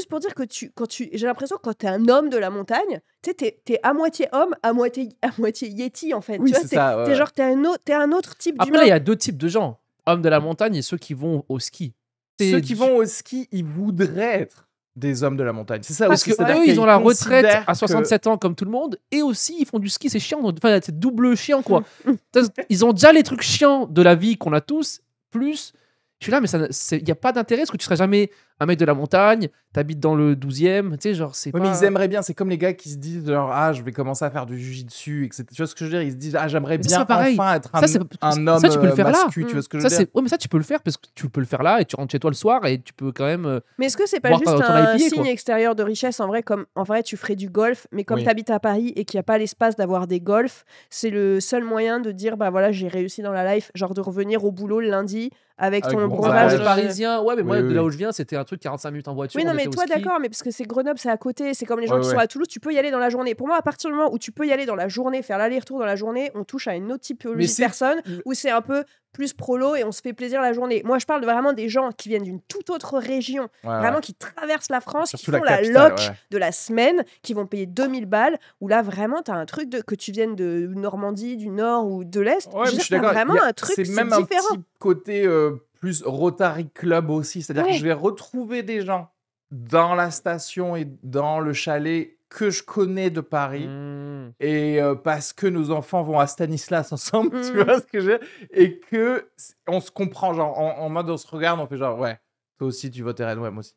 pour dire, que j'ai l'impression que quand t'es un homme de la montagne, tu sais, t'es à moitié homme, à moitié yéti, en fait. Oui, tu vois, t'es genre, t'es un autre type d'humain. Après, il y a 2 types de gens. hommes de la montagne et ceux qui vont au ski. Ceux qui vont au ski, ils voudraient être des hommes de la montagne. C'est ça parce aussi. Parce qu'eux, ils ont la retraite à 67 ans comme tout le monde et aussi ils font du ski, c'est chiant. Enfin, c'est double chiant quoi. Ils ont déjà les trucs chiants de la vie qu'on a tous, plus. Je suis là, mais il n'y a pas d'intérêt parce que tu seras jamais un mec de la montagne, t'habites dans le 12e, tu sais, genre, c'est pas... mais ils aimeraient bien, c'est comme les gars qui se disent, genre, ah, je vais commencer à faire du jiu-jitsu, etc. Tu vois ce que je veux dire? Ils se disent, ah, j'aimerais bien enfin être un homme ça, tu peux le faire mascu, là. Tu vois ce que je veux dire? Ouais, mais ça, tu peux le faire parce que tu peux le faire là et tu rentres chez toi le soir et tu peux quand même. Mais est-ce que c'est pas juste un signe extérieur de richesse? En vrai, comme en vrai, tu ferais du golf, mais comme tu habites à Paris et qu'il n'y a pas l'espace d'avoir des golfs, c'est le seul moyen de dire, bah voilà, j'ai réussi dans la life, genre de revenir au boulot le lundi avec ton bronzage parisien. Ouais, mais moi, de là où je viens, c'était un truc 45 minutes en voiture. Oui, non, mais toi, d'accord, mais parce que c'est Grenoble, c'est à côté, c'est comme les gens qui sont à Toulouse, tu peux y aller dans la journée. Pour moi, à partir du moment où tu peux y aller dans la journée, faire l'aller-retour dans la journée, on touche à une autre typologie de personne où c'est un peu plus prolo et on se fait plaisir la journée. Moi, je parle vraiment des gens qui viennent d'une toute autre région, vraiment qui traversent la France, qui font la loc de la semaine, qui vont payer 2000 balles, où là, vraiment, tu as un truc que tu viennes de Normandie, du Nord ou de l'Est. Ouais, je suis d'accord. Vraiment un truc, c'est même différent. Un petit côté plus Rotary Club aussi, c'est-à-dire que je vais retrouver des gens dans la station et dans le chalet que je connais de Paris et parce que nos enfants vont à Stanislas ensemble, tu vois ce que je veux dire, et que on se comprend, genre en mode on se regarde, on fait genre ouais, toi aussi tu votes RN, ouais, moi aussi.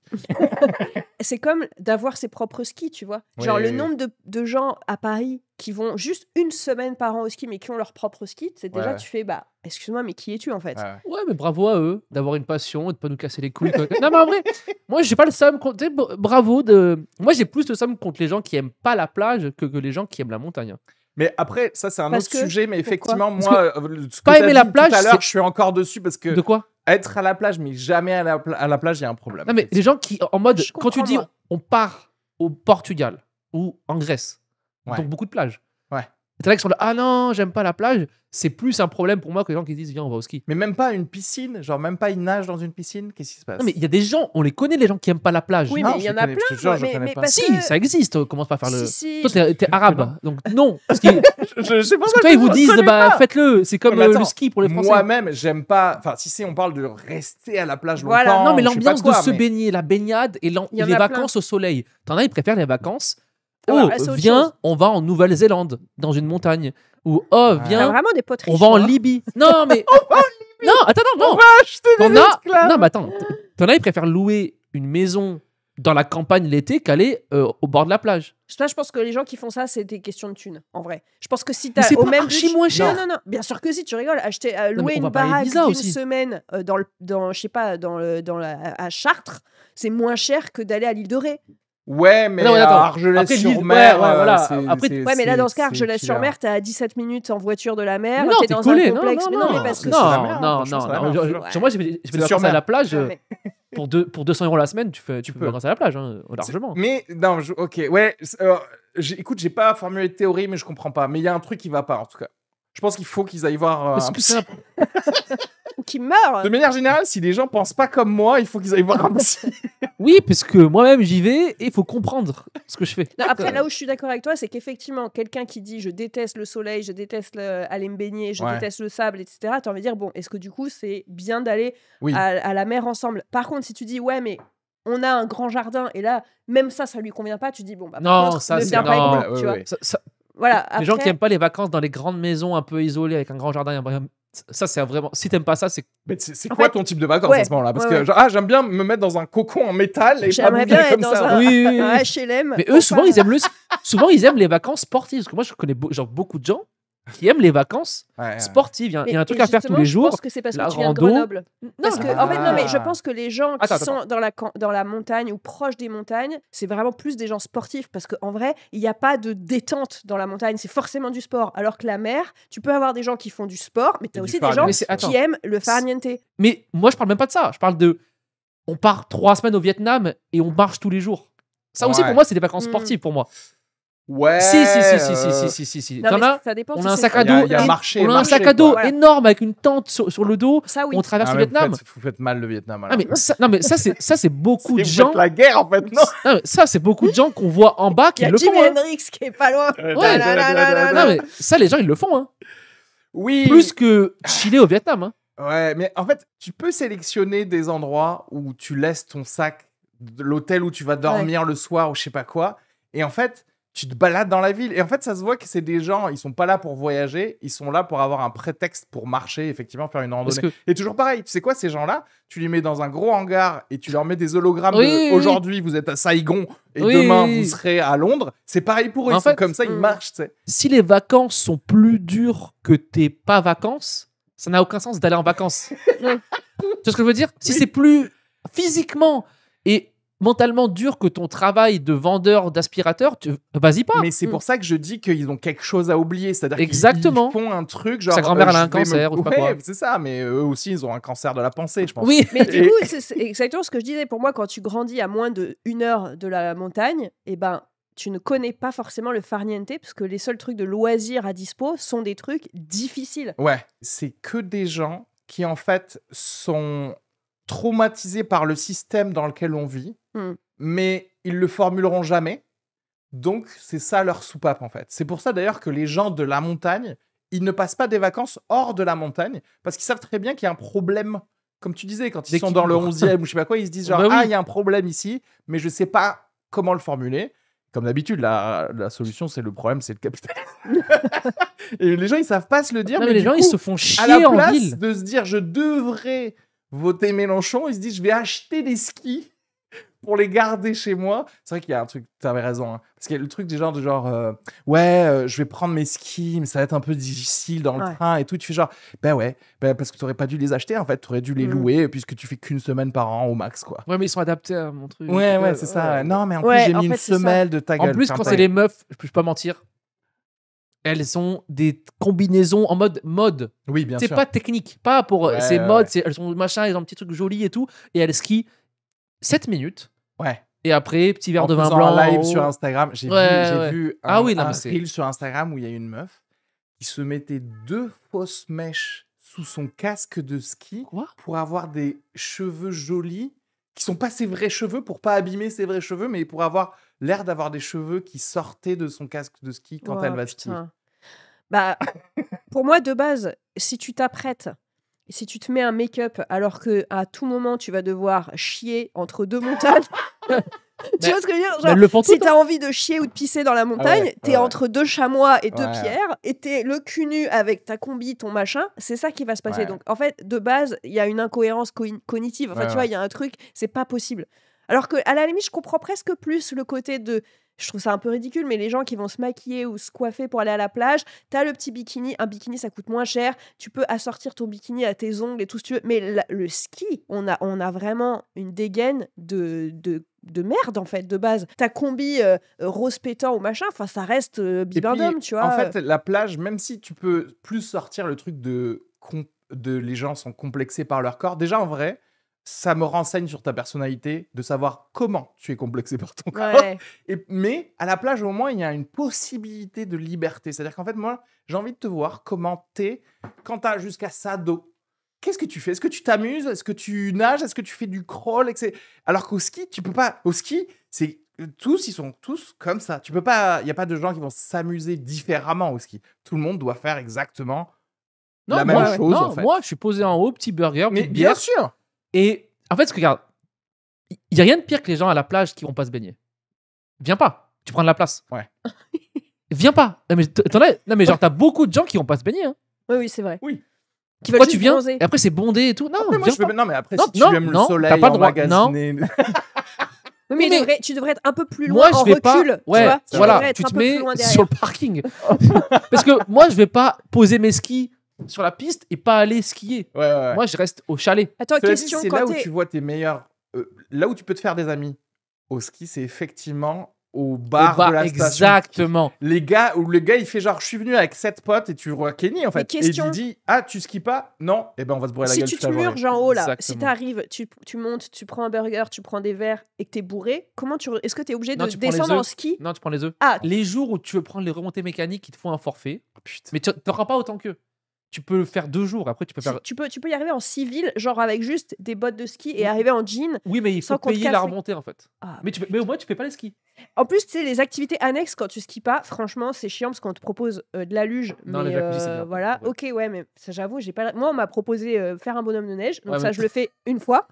C'est comme d'avoir ses propres skis, tu vois. Genre le nombre de gens à Paris qui vont juste une semaine par an au ski mais qui ont leur propre ski, c'est déjà tu fais bah excuse-moi mais qui es-tu en fait? Ouais, mais bravo à eux d'avoir une passion et de pas nous casser les couilles. Non mais en vrai, moi j'ai pas le somme contre, bravo moi j'ai plus le somme contre les gens qui aiment pas la plage que les gens qui aiment la montagne. Mais après ça c'est un autre sujet, mais effectivement moi ce que pas aimer la plage tout à l'heure, je suis encore dessus parce que de quoi? Être à la plage mais jamais à la plage, il y a un problème. Non mais les gens qui en mode quand tu dis on part au Portugal ou en Grèce, donc beaucoup de plages. Et t'as là qui sont là, ah non, j'aime pas la plage. C'est plus un problème pour moi que les gens qui disent viens, on va au ski. Mais même pas une piscine, genre même pas ils nagent dans une piscine, qu'est-ce qui se passe? Non mais il y a des gens, on les connaît les gens qui aiment pas la plage. Oui, mais il y en a plein. Mais si, ça existe. Commence pas à faire le. Si. Toi t'es arabe, donc non. Je sais pas. Toi ils vous disent bah faites-le. C'est comme le ski pour les Français. Moi-même j'aime pas. Enfin si on parle de rester à la plage longtemps. Voilà. Non mais l'ambiance de se baigner, la baignade et les vacances au soleil. T'en as ils préfèrent les vacances. Viens, on va en Nouvelle-Zélande dans une montagne. Ou viens, vraiment des potes riches, on va en Libye. Non mais non, attends non. On va acheter des esclaves. Non mais attends, t'en as ils préfèrent louer une maison dans la campagne l'été qu'aller au bord de la plage. Ça, je pense que les gens qui font ça, c'est des questions de thunes, en vrai. Je pense que si t'as au même archi moins cher. Non, bien sûr que si, tu rigoles. Louer une baraque d'une semaine à Chartres, c'est moins cher que d'aller à l'île de Ré. Ouais, mais Argelès-sur-Mer, voilà. Mais là, dans ce cas, Argelès-sur-mer, t'es à 17 minutes en voiture de la mer. Mais non, t'es dans collé. un complexe. Non, mais parce que non. Moi, je vais vacances à la plage. Pour 200 € la semaine, tu peux vacances à la plage, largement. Mais non, ok, ouais. Écoute, j'ai pas formulé de théorie, mais je comprends pas. Mais il y a un truc qui va pas, en tout cas. Je pense qu'il faut qu'ils aillent voir un psy. Ou qu'ils meurent. De manière générale, si les gens pensent pas comme moi, il faut qu'ils aillent voir un psy. Oui, parce que moi-même j'y vais et il faut comprendre ce que je fais. Non, après, là où je suis d'accord avec toi, c'est qu'effectivement, quelqu'un qui dit je déteste le soleil, je déteste aller me baigner, je déteste le sable, etc., tu as envie de dire bon, est-ce que du coup c'est bien d'aller à la mer ensemble? Par contre, si tu dis ouais, mais on a un grand jardin et là, même ça lui convient pas, tu dis bon, bah non, ça ne viens pas avec nous, tu vois. Voilà, les gens qui aiment pas les vacances dans les grandes maisons un peu isolées avec un grand jardin, ça c'est vraiment. Si t'aimes pas ça, c'est. Mais c'est quoi ton type de vacances à ce moment-là? Parce que genre, j'aime bien me mettre dans un cocon en métal et j'aimerais bien être dans un HLM. Mais eux souvent ils aiment les vacances sportives. Parce que moi je connais beaucoup de gens qui aiment les vacances sportives. Il y a un truc à faire tous les jours. Je pense que c'est parce que tu viens de Grenoble. Parce que, en fait, non, mais je pense que les gens qui sont dans la montagne ou proches des montagnes, c'est vraiment plus des gens sportifs. Parce qu'en vrai, il n'y a pas de détente dans la montagne. C'est forcément du sport. Alors que la mer, tu peux avoir des gens qui font du sport, mais tu as aussi des gens qui aiment le farniente. Mais moi, je parle même pas de ça. Je parle de. On part 3 semaines au Vietnam et on marche tous les jours. Ça aussi, pour moi, c'est des vacances sportives pour moi. Ouais. Si. Non, ça dépend. On a un sac à dos. On a un sac à dos énorme avec une tente sur le dos. Ça, oui. On traverse le Vietnam. Vous faites mal le Vietnam. Mais ça c'est beaucoup de gens. Vous faites la guerre en fait, non mais ça c'est beaucoup de gens qu'on voit en bas qui le font. Il y a Jimi Hendrix qui est pas loin. Non mais ça les gens ils le font. Oui. Plus que chiller au Vietnam. Ouais, mais en fait, tu peux sélectionner des endroits où tu laisses ton sac de l'hôtel où tu vas dormir le soir ou je sais pas quoi. Et en fait, tu te balades dans la ville. Et en fait, ça se voit que c'est des gens, ils sont pas là pour voyager, ils sont là pour avoir un prétexte pour marcher, effectivement, faire une randonnée. Et toujours pareil, tu sais quoi, ces gens-là, tu les mets dans un gros hangar et tu leur mets des hologrammes aujourd'hui, vous êtes à Saigon et demain, vous serez à Londres. C'est pareil pour eux, ils sont comme ça, ils marchent, tu sais. Si les vacances sont plus dures que tes pas vacances, ça n'a aucun sens d'aller en vacances. Tu vois ce que je veux dire? Si c'est plus physiquement et mentalement dur que ton travail de vendeur d'aspirateur, vas-y pas. Mais c'est pour ça que je dis qu'ils ont quelque chose à oublier. C'est-à-dire Exactement. qu'ils font un truc genre... Sa grand-mère elle a un cancer ou je sais pas quoi. C'est ça, mais eux aussi, ils ont un cancer de la pensée, je pense. Oui, mais du coup, c'est exactement ce que je disais. Pour moi, quand tu grandis à moins d'1 heure de la montagne, eh ben, tu ne connais pas forcément le farniente parce que les seuls trucs de loisirs à dispo sont des trucs difficiles. Ouais, c'est que des gens qui, en fait, sont traumatisés par le système dans lequel on vit, mais ils le formuleront jamais. Donc, c'est ça leur soupape, en fait. C'est pour ça, d'ailleurs, que les gens de la montagne, ils ne passent pas des vacances hors de la montagne, parce qu'ils savent très bien qu'il y a un problème. Comme tu disais, quand ils sont dans le 11e ou je sais pas quoi, ils se disent genre, il y a un problème ici, mais je sais pas comment le formuler. Comme d'habitude, la solution, c'est le problème, c'est le capitalisme. Et les gens, ils savent pas se le dire. Non, mais les gens, ils se font chier à la en place ville. de se dire, je devrais voter Mélenchon, ils se disent, je vais acheter des skis pour les garder chez moi. C'est vrai qu'il y a un truc, tu avais raison. Hein, parce qu'il y a le truc des gens de genre, je vais prendre mes skis, mais ça va être un peu difficile dans le train et tout. Tu fais genre, parce que tu n'aurais pas dû les acheter, en fait. Tu aurais dû les louer, puisque tu fais qu'une semaine par an au max, quoi. Ouais, mais ils sont adaptés à mon truc. Ouais, c'est ça. Non, mais en plus, j'ai mis une semelle de ta gueule. En plus, quand c'est les meufs, je peux pas mentir, elles ont des combinaisons en mode. Oui, bien sûr. C'est pas technique, pas pour. C'est mode, elles sont machin, elles ont un petit truc joli et tout. Et elles skient 7 minutes. Ouais. Et après, petit verre de vin blanc. Un live sur Instagram. J'ai vu un reel sur Instagram où il y a une meuf qui se mettait 2 fausses mèches sous son casque de ski pour avoir des cheveux jolis qui sont pas ses vrais cheveux, pour pas abîmer ses vrais cheveux, mais pour avoir l'air d'avoir des cheveux qui sortaient de son casque de ski quand elle va skier. Bah, pour moi, de base, si tu t'apprêtes, si tu te mets un make-up alors que à tout moment tu vas devoir chier entre 2 montagnes, tu vois ce que je veux dire? Genre, si t'as envie de chier ou de pisser dans la montagne, t'es entre 2 chamois et 2 pierres, et t'es le cul nu avec ta combi, ton machin, c'est ça qui va se passer. Donc en fait, de base, il y a une incohérence cognitive. Enfin, tu vois, il y a un truc, c'est pas possible. Alors que à la limite, je comprends presque plus le côté de... Je trouve ça un peu ridicule, mais les gens qui vont se maquiller ou se coiffer pour aller à la plage, t'as le petit bikini. Un bikini, ça coûte moins cher. Tu peux assortir ton bikini à tes ongles et tout ce que tu veux. Mais le ski, on a vraiment une dégaine de merde, en fait, de base. Ta combi rose pétant ou machin, enfin, ça reste bibendum, tu vois. En fait, la plage, même si tu peux plus sortir le truc de les gens sont complexés par leur corps, déjà, en vrai... ça me renseigne sur ta personnalité, de savoir comment tu es complexé par ton corps. Mais à la plage, au moins, il y a une possibilité de liberté. C'est-à-dire qu'en fait, moi, j'ai envie de te voir comment t'es quand t'as jusqu'à ça d'eau. Qu'est-ce que tu fais? Est-ce que tu t'amuses? Est-ce que tu nages? Est-ce que tu fais du crawl? Alors qu'au ski, tu peux pas. Au ski, ils sont tous comme ça. Tu peux pas. Il y a pas de gens qui vont s'amuser différemment au ski. Tout le monde doit faire exactement la même chose. En fait. Moi, je suis posé en haut, petit burger, mais petite bière. Bien sûr. Et en fait, regarde, il n'y a rien de pire que les gens à la plage qui vont pas se baigner. Viens pas, tu prends de la place. Ouais. Viens pas. Non, mais genre, t'as beaucoup de gens qui vont pas se baigner. Hein. Oui, c'est vrai. Oui. Qui veulent juste tu viens bronzer. et après, c'est bondé et tout. Non, après, viens pas. Non, mais après, si tu aimes le soleil, t'as pas le droit. Non. Mais tu devrais être un peu plus loin en recul. Tu vois, tu te mets sur le parking. Parce que moi, je vais pas poser mes skis sur la piste et pas aller skier. Ouais. Moi, je reste au chalet. Attends, question. C'est là où tu vois tes meilleurs... là où tu peux te faire des amis au ski, c'est effectivement au bar de la station. Exactement. Les gars, où le gars, il fait genre, je suis venu avec 7 potes et tu vois Kenny, en fait. Et il dit, tu skis pas? Non. Et ben, on va se bourrer la gueule toute la journée. Si tu te murges en haut, là, si t'arrives, tu montes, tu prends un burger, tu prends des verres et que t'es bourré, est-ce que t'es obligé de descendre en ski? Non, tu prends les œufs. Ah. Les jours où tu veux prendre les remontées mécaniques, ils te font un forfait. Mais tu n'auras pas autant qu'eux. tu peux le faire 2 jours. Après, tu peux faire. Tu peux y arriver en civil, genre avec juste des bottes de ski et arriver en jean. Oui, mais il faut payer la remontée en fait. Mais au moins, tu fais pas les skis. En plus, tu sais, les activités annexes quand tu skis pas, franchement, c'est chiant parce qu'on te propose de la luge. Non, mais les jacuzzi, c'est bien. voilà, ok, ouais, mais ça, j'avoue, j'ai pas. Moi, on m'a proposé faire un bonhomme de neige, donc ça, je le fais une fois.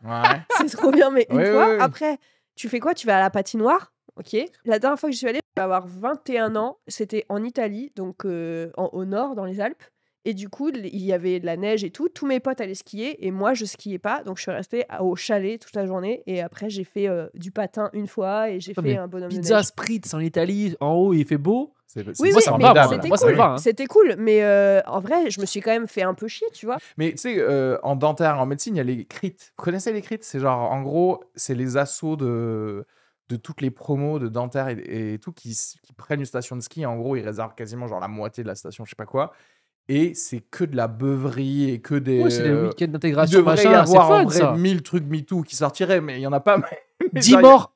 C'est trop bien, mais une fois. Après, tu fais quoi? Tu vas à la patinoire. Ok. La dernière fois que je suis allée, je vais avoir 21 ans. C'était en Italie, donc au nord, dans les Alpes. Et du coup, il y avait de la neige et tout. Tous mes potes allaient skier et moi, je skiais pas. Donc, je suis restée au chalet toute la journée. Et après, j'ai fait du patin une fois et j'ai fait un bonhomme de neige. Pizza Spritz en Italie, en haut, il fait beau. Oui, moi, ça me va. C'était cool. Ça me va, hein. C'était cool. Mais en vrai, je me suis quand même fait un peu chier, tu vois. Mais tu sais, en dentaire, en médecine, il y a les crits. Vous connaissez les crits? C'est genre, en gros, c'est les assauts de toutes les promos de dentaire et tout qui prennent une station de ski. En gros, ils réservent quasiment genre la moitié de la station, je sais pas quoi. Et c'est que de la beuverie et que des. Ouais, c'est des week-ends d'intégration. Il devrait y avoir en vrai 1000 trucs MeToo qui sortiraient, mais il y en a pas. 10 morts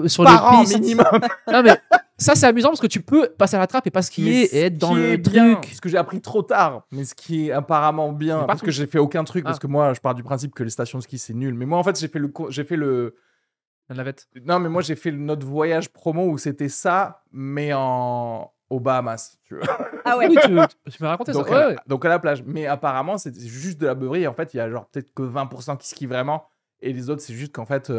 sur par les an pistes. minimum. Non, mais ça, c'est amusant parce que tu peux passer à la trappe et pas skier et être dans le truc. Ce que j'ai appris trop tard, mais ce qui est apparemment bien. Parce que j'ai fait aucun truc, parce que moi, je pars du principe que les stations de ski, c'est nul. Mais moi, en fait, j'ai fait le. La navette. Non, mais moi, j'ai fait notre voyage promo où c'était ça, mais aux Bahamas, tu vois. Ah ouais. Oui, tu m'as raconté donc, ça. Donc à la plage. Mais apparemment, c'est juste de la beuverie. Et en fait, il y a genre peut-être que 20% qui skient vraiment. Et les autres, c'est juste qu'en fait,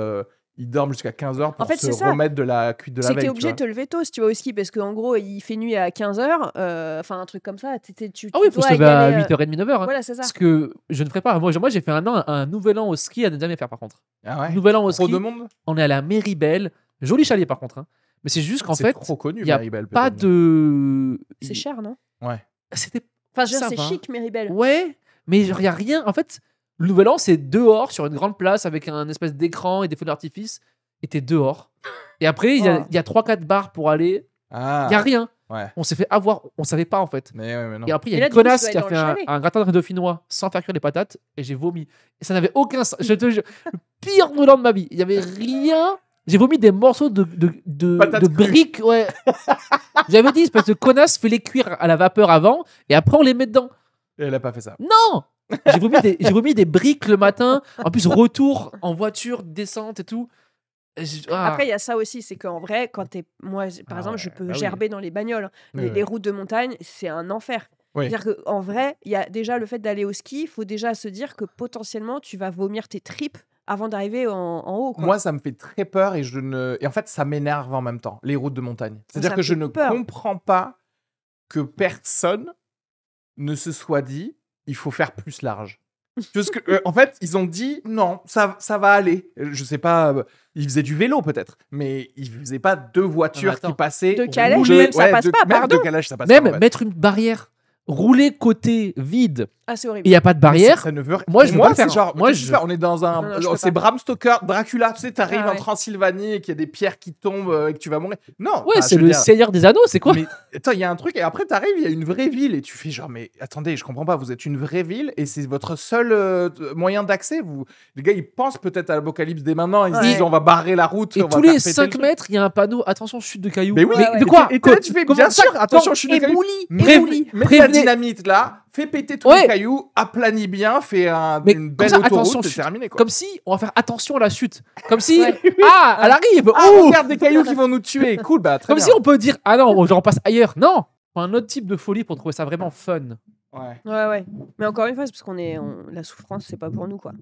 ils dorment jusqu'à 15h pour se remettre de la cuite de la veille. C'est que t'es obligé de te lever tôt si tu vas au ski. Parce qu'en gros, il fait nuit à 15h. Enfin, un truc comme ça. Ah oui, il faut se lever à 8h30, 9h. Voilà, c'est ça. Parce que je ne ferai pas. Moi j'ai fait un nouvel an au ski à ne jamais faire par contre. Ah ouais. Nouvel an au ski. Trop de monde. On est à la Méribel. Joli chalet par contre. Hein. Mais c'est juste qu'en fait, il n'y a pas de. C'est cher, non? Ouais. C'était. Enfin, c'est chic, Méribel. Ouais, mais il n'y a rien. En fait, le nouvel an, c'est dehors sur une grande place avec un espèce d'écran et des feux d'artifice. Et t'es dehors. Et après, il y a 3-4 bars pour aller. Il n'y a rien. Ouais. On s'est fait avoir. On savait pas en fait. Mais non. Et après, il y a une connasse qui a fait un gratin de dauphinois sans faire cuire les patates. Et j'ai vomi. Et ça n'avait aucun sens. Je te jure, le pire moment de ma vie. Il n'y avait rien. J'ai vomi des morceaux de briques. Ouais. J'avais dit, espèce de connasse, fais-les cuire à la vapeur avant. Et après, on les met dedans. Et elle a pas fait ça. Non. J'ai vomi des briques le matin. En plus, retour en voiture, descente et tout. Après, il y a ça aussi, c'est qu'en vrai, quand t'es. Moi, par exemple, je peux gerber dans les bagnoles. Les routes de montagne, c'est un enfer. Oui. C'est-à-dire qu'en vrai, il y a déjà le fait d'aller au ski, il faut déjà se dire que potentiellement, tu vas vomir tes tripes avant d'arriver en haut. Quoi. Moi, ça me fait très peur et en fait, ça m'énerve en même temps, les routes de montagne. C'est-à-dire que je ne comprends pas que personne ne se soit dit il faut faire plus large. Parce que, en fait, ils ont dit non, ça va aller. Je sais pas, ils faisaient du vélo peut-être, mais ils faisaient pas 2 voitures qui passaient. De calèche, même ça passe pas, pardon. De calèche, ça passe même pas, mettre une barrière, rouler côté vide. Ah, c'est horrible. Il n'y a pas de barrière. Ça ne veut... Moi, je veux pas le faire. Genre, moi, on est dans un. C'est Bram Stoker, Dracula. Tu sais, t'arrives en Transylvanie et qu'il y a des pierres qui tombent et que tu vas mourir. Non. Ouais, c'est le Seigneur des Anneaux, c'est quoi? Mais attends, il y a un truc et après t'arrives, il y a une vraie ville et tu fais genre, mais attendez, je comprends pas. Vous êtes une vraie ville et c'est votre seul moyen d'accès. Les gars, ils pensent peut-être à l'apocalypse dès maintenant. Ils se disent, on va barrer la route. Et tous les 5 mètres, il y a un panneau. Attention, chute de cailloux. Mais oui. De quoi? Et tu fais bien sûr. Attention, chute de cailloux. Mets la dynamite là. Fais péter tous les cailloux, aplanis bien, fais une belle autoroute, c'est terminé. Quoi. Comme si on va faire attention à la chute. Comme si, elle arrive. Regarde des cailloux qui vont nous tuer. Cool, bah très Comme bien. si on peut dire, ah non, j'en passe ailleurs. Non, un autre type de folie pour trouver ça vraiment fun. Ouais. Mais encore une fois, c'est parce la souffrance, c'est pas pour nous, quoi.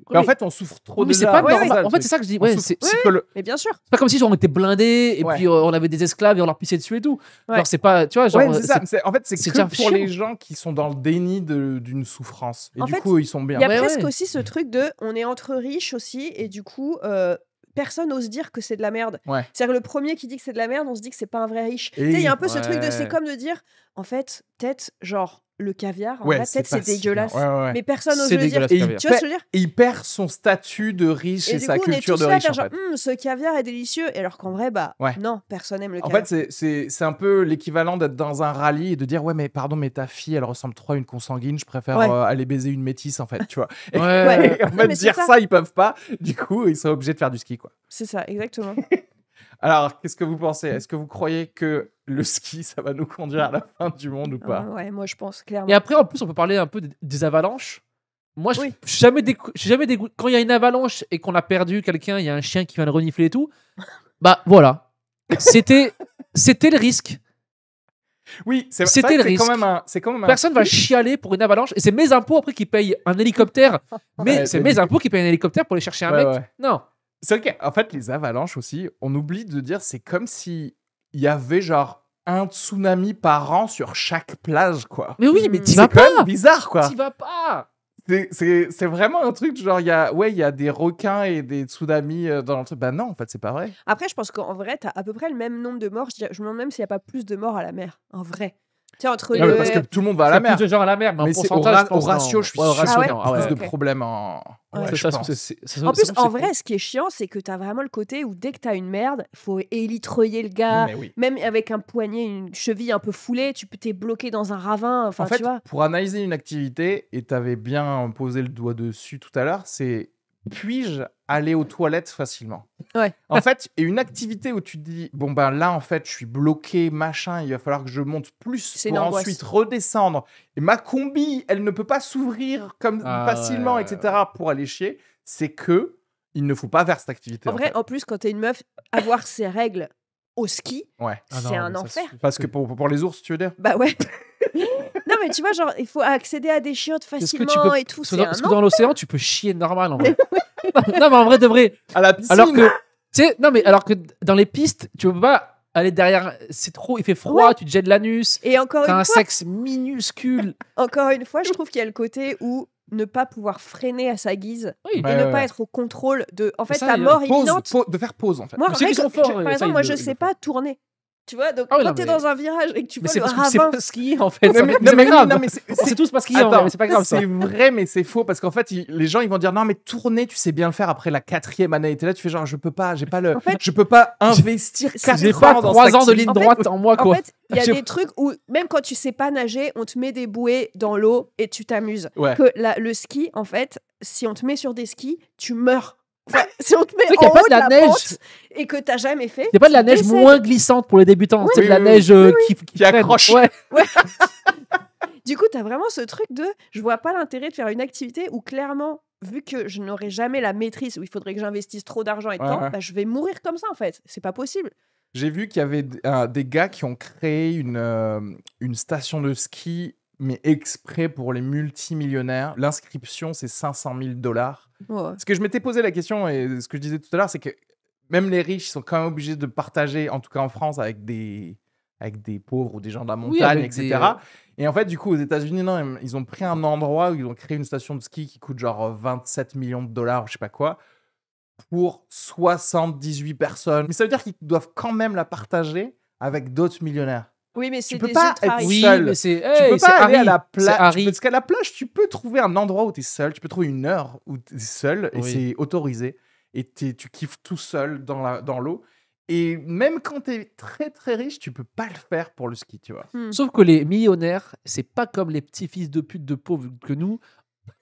Mais en fait, on souffre trop déjà. C'est pas normal. En fait, c'est ça que je dis. Mais bien sûr. C'est pas comme si on était blindés et puis on avait des esclaves et on leur pissait dessus et tout. Genre, c'est pas, tu vois, genre. C'est ça. En fait, c'est que pour les gens qui sont dans le déni d'une souffrance. Et du coup, ils sont bien. Il y a presque aussi ce truc de, on est entre riches aussi, et du coup. Personne n'ose dire que c'est de la merde. C'est-à-dire que le premier qui dit que c'est de la merde, on se dit que c'est pas un vrai riche. Il y a un peu ce truc de, c'est comme de dire, en fait, peut-être, genre, le caviar, en fait, peut-être c'est dégueulasse. Mais personne n'ose le dire. Tu vois ce que je veux dire? Il perd son statut de riche et sa culture de riche. Genre, ce caviar est délicieux. Et alors qu'en vrai, non, personne aime le caviar. En fait, c'est un peu l'équivalent d'être dans un rallye et de dire, ouais, mais pardon, mais ta fille, elle ressemble trop à une consanguine, je préfère aller baiser une métisse, en fait, tu vois. Et en fait, dire ça, ils peuvent pas. Du coup, ils sont obligés de faire du ski, quoi. C'est ça, exactement. Alors, qu'est-ce que vous pensez? Est-ce que vous croyez que le ski, ça va nous conduire à la fin du monde ou pas? Ouais, moi je pense clairement. Et après, en plus, on peut parler un peu des avalanches. Moi, je suis jamais dégoûté. Quand il y a une avalanche et qu'on a perdu quelqu'un, il y a un chien qui vient le renifler et tout. Bah voilà. C'était le risque. Oui, c'était le risque. C'est quand même Personne va chialer pour une avalanche. Et c'est mes impôts après qui payent un hélicoptère. Mais c'est mes impôts qui payent un hélicoptère pour aller chercher un mec. Ouais. Non. C'est vrai qu'en fait, les avalanches aussi, on oublie de dire, c'est comme si il y avait genre un tsunami par an sur chaque plage, quoi. Mais oui, mais t'y vas pas. C'est quand même bizarre, quoi. T'y vas pas. C'est vraiment un truc genre il y a des requins et des tsunamis dans le truc. Bah non, en fait, c'est pas vrai. Après, je pense qu'en vrai, t'as à peu près le même nombre de morts. Je me demande même s'il n'y a pas plus de morts à la mer. En vrai. Tiens, entre non, parce que tout le monde va à la mer. Plus de gens à la mer, mais en pourcentage, au ratio, je suis sûr qu'il y a plus de problèmes en. En plus, en vrai, ce qui est chiant, c'est que t'as vraiment le côté où dès que t'as une merde, faut élitreiller le gars. Même avec un poignet, une cheville un peu foulée, t'es bloqué dans un ravin. Enfin, en fait, tu vois. Pour analyser une activité, et t'avais bien posé le doigt dessus tout à l'heure, c'est puis-je aller aux toilettes facilement? Ouais. En fait, et une activité où tu te dis, bon ben là, en fait, je suis bloqué, machin, il va falloir que je monte plus pour ensuite redescendre. Et ma combi, elle ne peut pas s'ouvrir comme facilement, etc. pour aller chier. C'est que il ne faut pas faire cette activité. En vrai, en plus, quand t'es une meuf, avoir ses règles au ski, c'est un enfer. Parce que pour les ours, tu veux dire? Bah ouais. Non, mais tu vois, genre, il faut accéder à des chiottes facilement et tout. Parce que dans l'océan, tu peux chier normal en vrai. Non, mais en vrai de vrai. À la piscine. Alors que dans les pistes, tu peux pas aller derrière. C'est trop, il fait froid, tu te jettes l'anus. Et encore t'as un sexe minuscule. Encore une fois, je trouve qu'il y a le côté où ne pas pouvoir freiner à sa guise et ne pas être au contrôle de. En fait, ta mort imminente. De faire pause, en fait. Moi, par exemple, moi, je sais pas tourner. Tu vois, donc quand t'es dans un virage et que tu vois le ravin... c'est pas skier en fait. C'est tous pas skier, mais c'est pas grave. C'est vrai, mais c'est faux parce qu'en fait, les gens ils vont dire non, mais tourner, tu sais bien le faire après la 4e année. Et t'es là, tu fais genre, je peux pas investir 4 ans. J'ai pas 3 ans de ligne droite en moi, quoi. En fait, il y a des trucs où même quand tu sais pas nager, on te met des bouées dans l'eau et tu t'amuses. Que le ski, en fait, si on te met sur des skis, tu meurs. Enfin, si on te met en haut de la neige et que t'as jamais fait, c'est pas de la neige moins glissante pour les débutants, c'est de la neige qui accroche. Du coup, t'as vraiment ce truc de, je vois pas l'intérêt de faire une activité où clairement, vu que je n'aurai jamais la maîtrise, où il faudrait que j'investisse trop d'argent et de temps, bah, je vais mourir comme ça en fait. C'est pas possible. J'ai vu qu'il y avait des gars qui ont créé une station de ski, mais exprès pour les multimillionnaires. L'inscription, c'est $500,000. Ce que je m'étais posé la question, et ce que je disais tout à l'heure, c'est que même les riches sont quand même obligés de partager, en tout cas en France, avec des pauvres ou des gens de la montagne, etc. Et en fait, du coup, aux États-Unis, non, ils ont pris un endroit où ils ont créé une station de ski qui coûte genre $27 millions, je sais pas quoi, pour 78 personnes. Mais ça veut dire qu'ils doivent quand même la partager avec d'autres millionnaires. Oui, mais c'est tu peux pas être oui, seul. Mais tu peux pas aller à la plage. Parce qu'à la plage, tu peux trouver un endroit où tu es seul. Tu peux trouver une heure où tu es seul et c'est autorisé. Et tu kiffes tout seul dans l'eau. Et même quand tu es très très riche, tu peux pas le faire pour le ski, tu vois. Sauf que les millionnaires, c'est pas comme les petits fils de pute de pauvres que nous.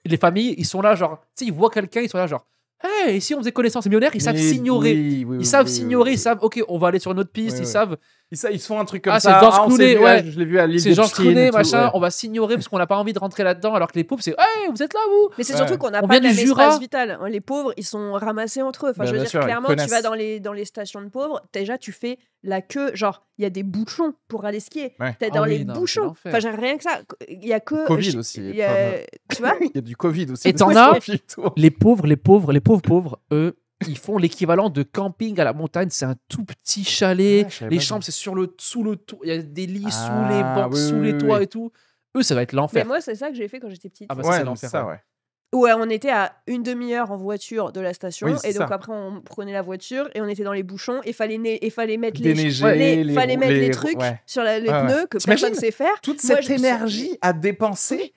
Les familles, ils sont là genre, tu sais, ils voient quelqu'un, ils sont là genre, hey, si on faisait connaissance des millionnaires, ils savent s'ignorer. Ils savent s'ignorer, ils savent, ok, on va aller sur une autre piste, ils savent. Ils font un truc comme ça. C'est George Clooney, je l'ai vu à l'île c'est George Clooney, machin. On va s'ignorer parce qu'on n'a pas envie de rentrer là-dedans, alors que les pauvres, c'est, hey, vous êtes là, vous. Mais c'est surtout qu'on n'a pas de même espace vital. Les pauvres, ils sont ramassés entre eux. Enfin, je veux dire, clairement, tu vas dans les stations de pauvres, déjà, tu fais la queue. Genre, il y a des bouchons pour aller skier. T'es dans les bouchons. Enfin, j'ai rien que ça. Il y a que. Covid aussi. Tu vois. Il y a du Covid aussi. Et t'en as les pauvres, eux. Ils font l'équivalent de camping à la montagne. C'est un tout petit chalet. Les chambres, c'est sous le toit. Il y a des lits sous les bancs, sous les toits et tout. Eux, ça va être l'enfer. Mais moi, c'est ça que j'ai fait quand j'étais petite. Ah bah c'est l'enfer. Ouais, on était à une demi-heure en voiture de la station. Et donc après, on prenait la voiture et on était dans les bouchons. Et fallait mettre les trucs sur les pneus que personne ne sait faire. Toute cette énergie à dépenser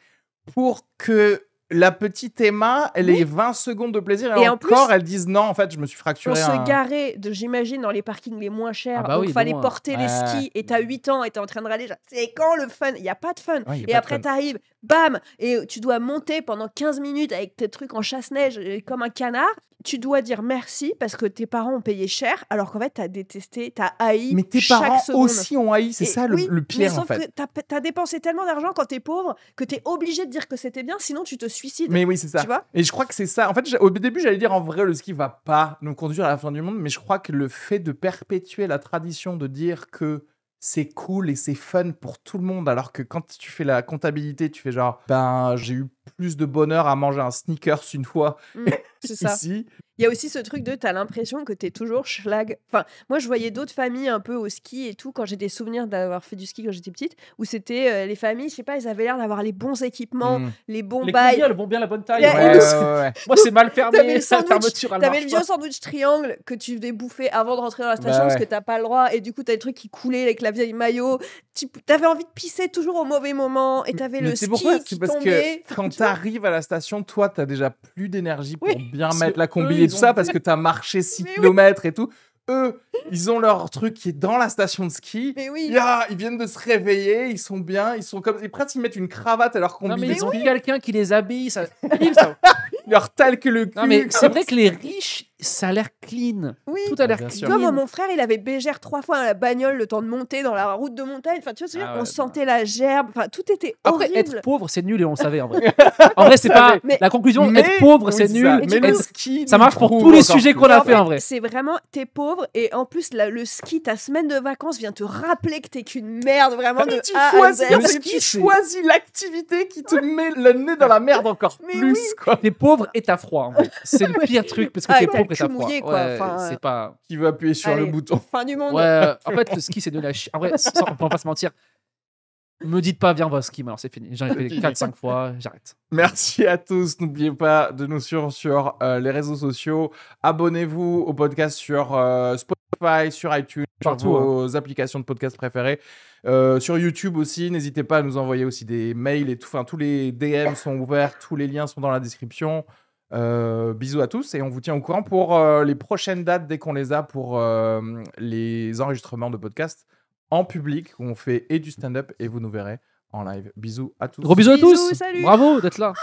pour que la petite Emma, elle ait 20 secondes de plaisir et encore, elle dise non, en fait, je me suis fracturé. On se garait, j'imagine, dans les parkings les moins chers. Donc, il fallait porter les skis et t'as 8 ans et t'es en train de râler. C'est quand le fun? Il n'y a pas de fun. Et après, t'arrives, bam, et tu dois monter pendant 15 minutes avec tes trucs en chasse-neige comme un canard. Tu dois dire merci parce que tes parents ont payé cher, alors qu'en fait, t'as détesté, t'as haï. Mais tes parents aussi ont haï, c'est ça le pire en fait. Mais sauf que t'as dépensé tellement d'argent quand t'es pauvre que t'es obligé de dire que c'était bien, sinon tu te suicides. Mais oui, c'est ça. Tu vois, et je crois que c'est ça. En fait, au début, j'allais dire en vrai, le ski va pas nous conduire à la fin du monde, mais je crois que le fait de perpétuer la tradition de dire que c'est cool et c'est fun pour tout le monde, alors que quand tu fais la comptabilité, tu fais genre, ben, j'ai eu plus de bonheur à manger un Snickers une fois c'est ça. ici. Il y a aussi ce truc de t'as l'impression que t'es toujours schlag. Enfin, moi, je voyais d'autres familles un peu au ski et tout, quand j'ai des souvenirs d'avoir fait du ski quand j'étais petite, où c'était les familles, je sais pas, ils avaient l'air d'avoir les bons équipements, les bons bails. Les vont bien la bonne taille. Ouais. Moi, c'est mal fermé, la fermeture. T'avais le vieux sandwich triangle que tu devais bouffer avant de rentrer dans la station parce que t'as pas le droit, et du coup, t'as des trucs qui coulaient avec la vieille maillot. T'avais envie de pisser toujours au mauvais moment, et t'avais le ski qui parce tombait. Que quand t'arrives à la station, toi, t'as déjà plus d'énergie pour bien mettre la combi et tout ça, parce que t'as marché 6 km et tout. Eux, ils ont leur truc qui est dans la station de ski. Mais oui. Ils viennent de se réveiller, ils sont bien, ils sont comme... Et presque, ils mettent une cravate à leur combi. Non, mais ils ont quelqu'un qui les habille, ça... ça... leur talque le cul. Non, mais c'est vrai que les riches, ça a l'air clean. Oui. Tout a l'air clean. Comme mon frère, il avait bégère 3 fois à la bagnole le temps de monter dans la route de montagne. Enfin, tu vois, on sentait la gerbe. Enfin, tout était horrible. Après, être pauvre, c'est nul et on le savait en vrai. En vrai, c'est pas la conclusion. Être pauvre, c'est nul. Mais le ski, ça marche pour tous les sujets qu'on a fait en vrai. C'est vraiment, t'es pauvre et en plus, le ski, ta semaine de vacances vient te rappeler que t'es qu'une merde vraiment de A à Z. Tu choisis l'activité qui te met le nez dans la merde encore plus. Quoi. T'es pauvre et t'as froid. En fait. C'est le pire truc parce que t'es pauvre et t'as froid. Mouillé, quoi. C'est pas. Qui veut appuyer sur le bouton. Fin du monde. Ouais, en fait, le ski, c'est de la chier. En vrai, on peut pas se mentir. Me dites pas, viens, on va au ski, alors c'est fini. J'en ai fait 4-5 fois, j'arrête. Merci à tous. N'oubliez pas de nous suivre sur les réseaux sociaux. Abonnez-vous au podcast sur Spotify, sur iTunes, sur vos applications de podcast préférées. Sur YouTube aussi, n'hésitez pas à nous envoyer aussi des mails et tout. Enfin, tous les DM sont ouverts, tous les liens sont dans la description. Bisous à tous et on vous tient au courant pour les prochaines dates dès qu'on les a pour les enregistrements de podcasts en public où on fait et du stand-up et vous nous verrez en live. Bisous à tous. Gros bisous à tous. Salut. Bravo d'être là.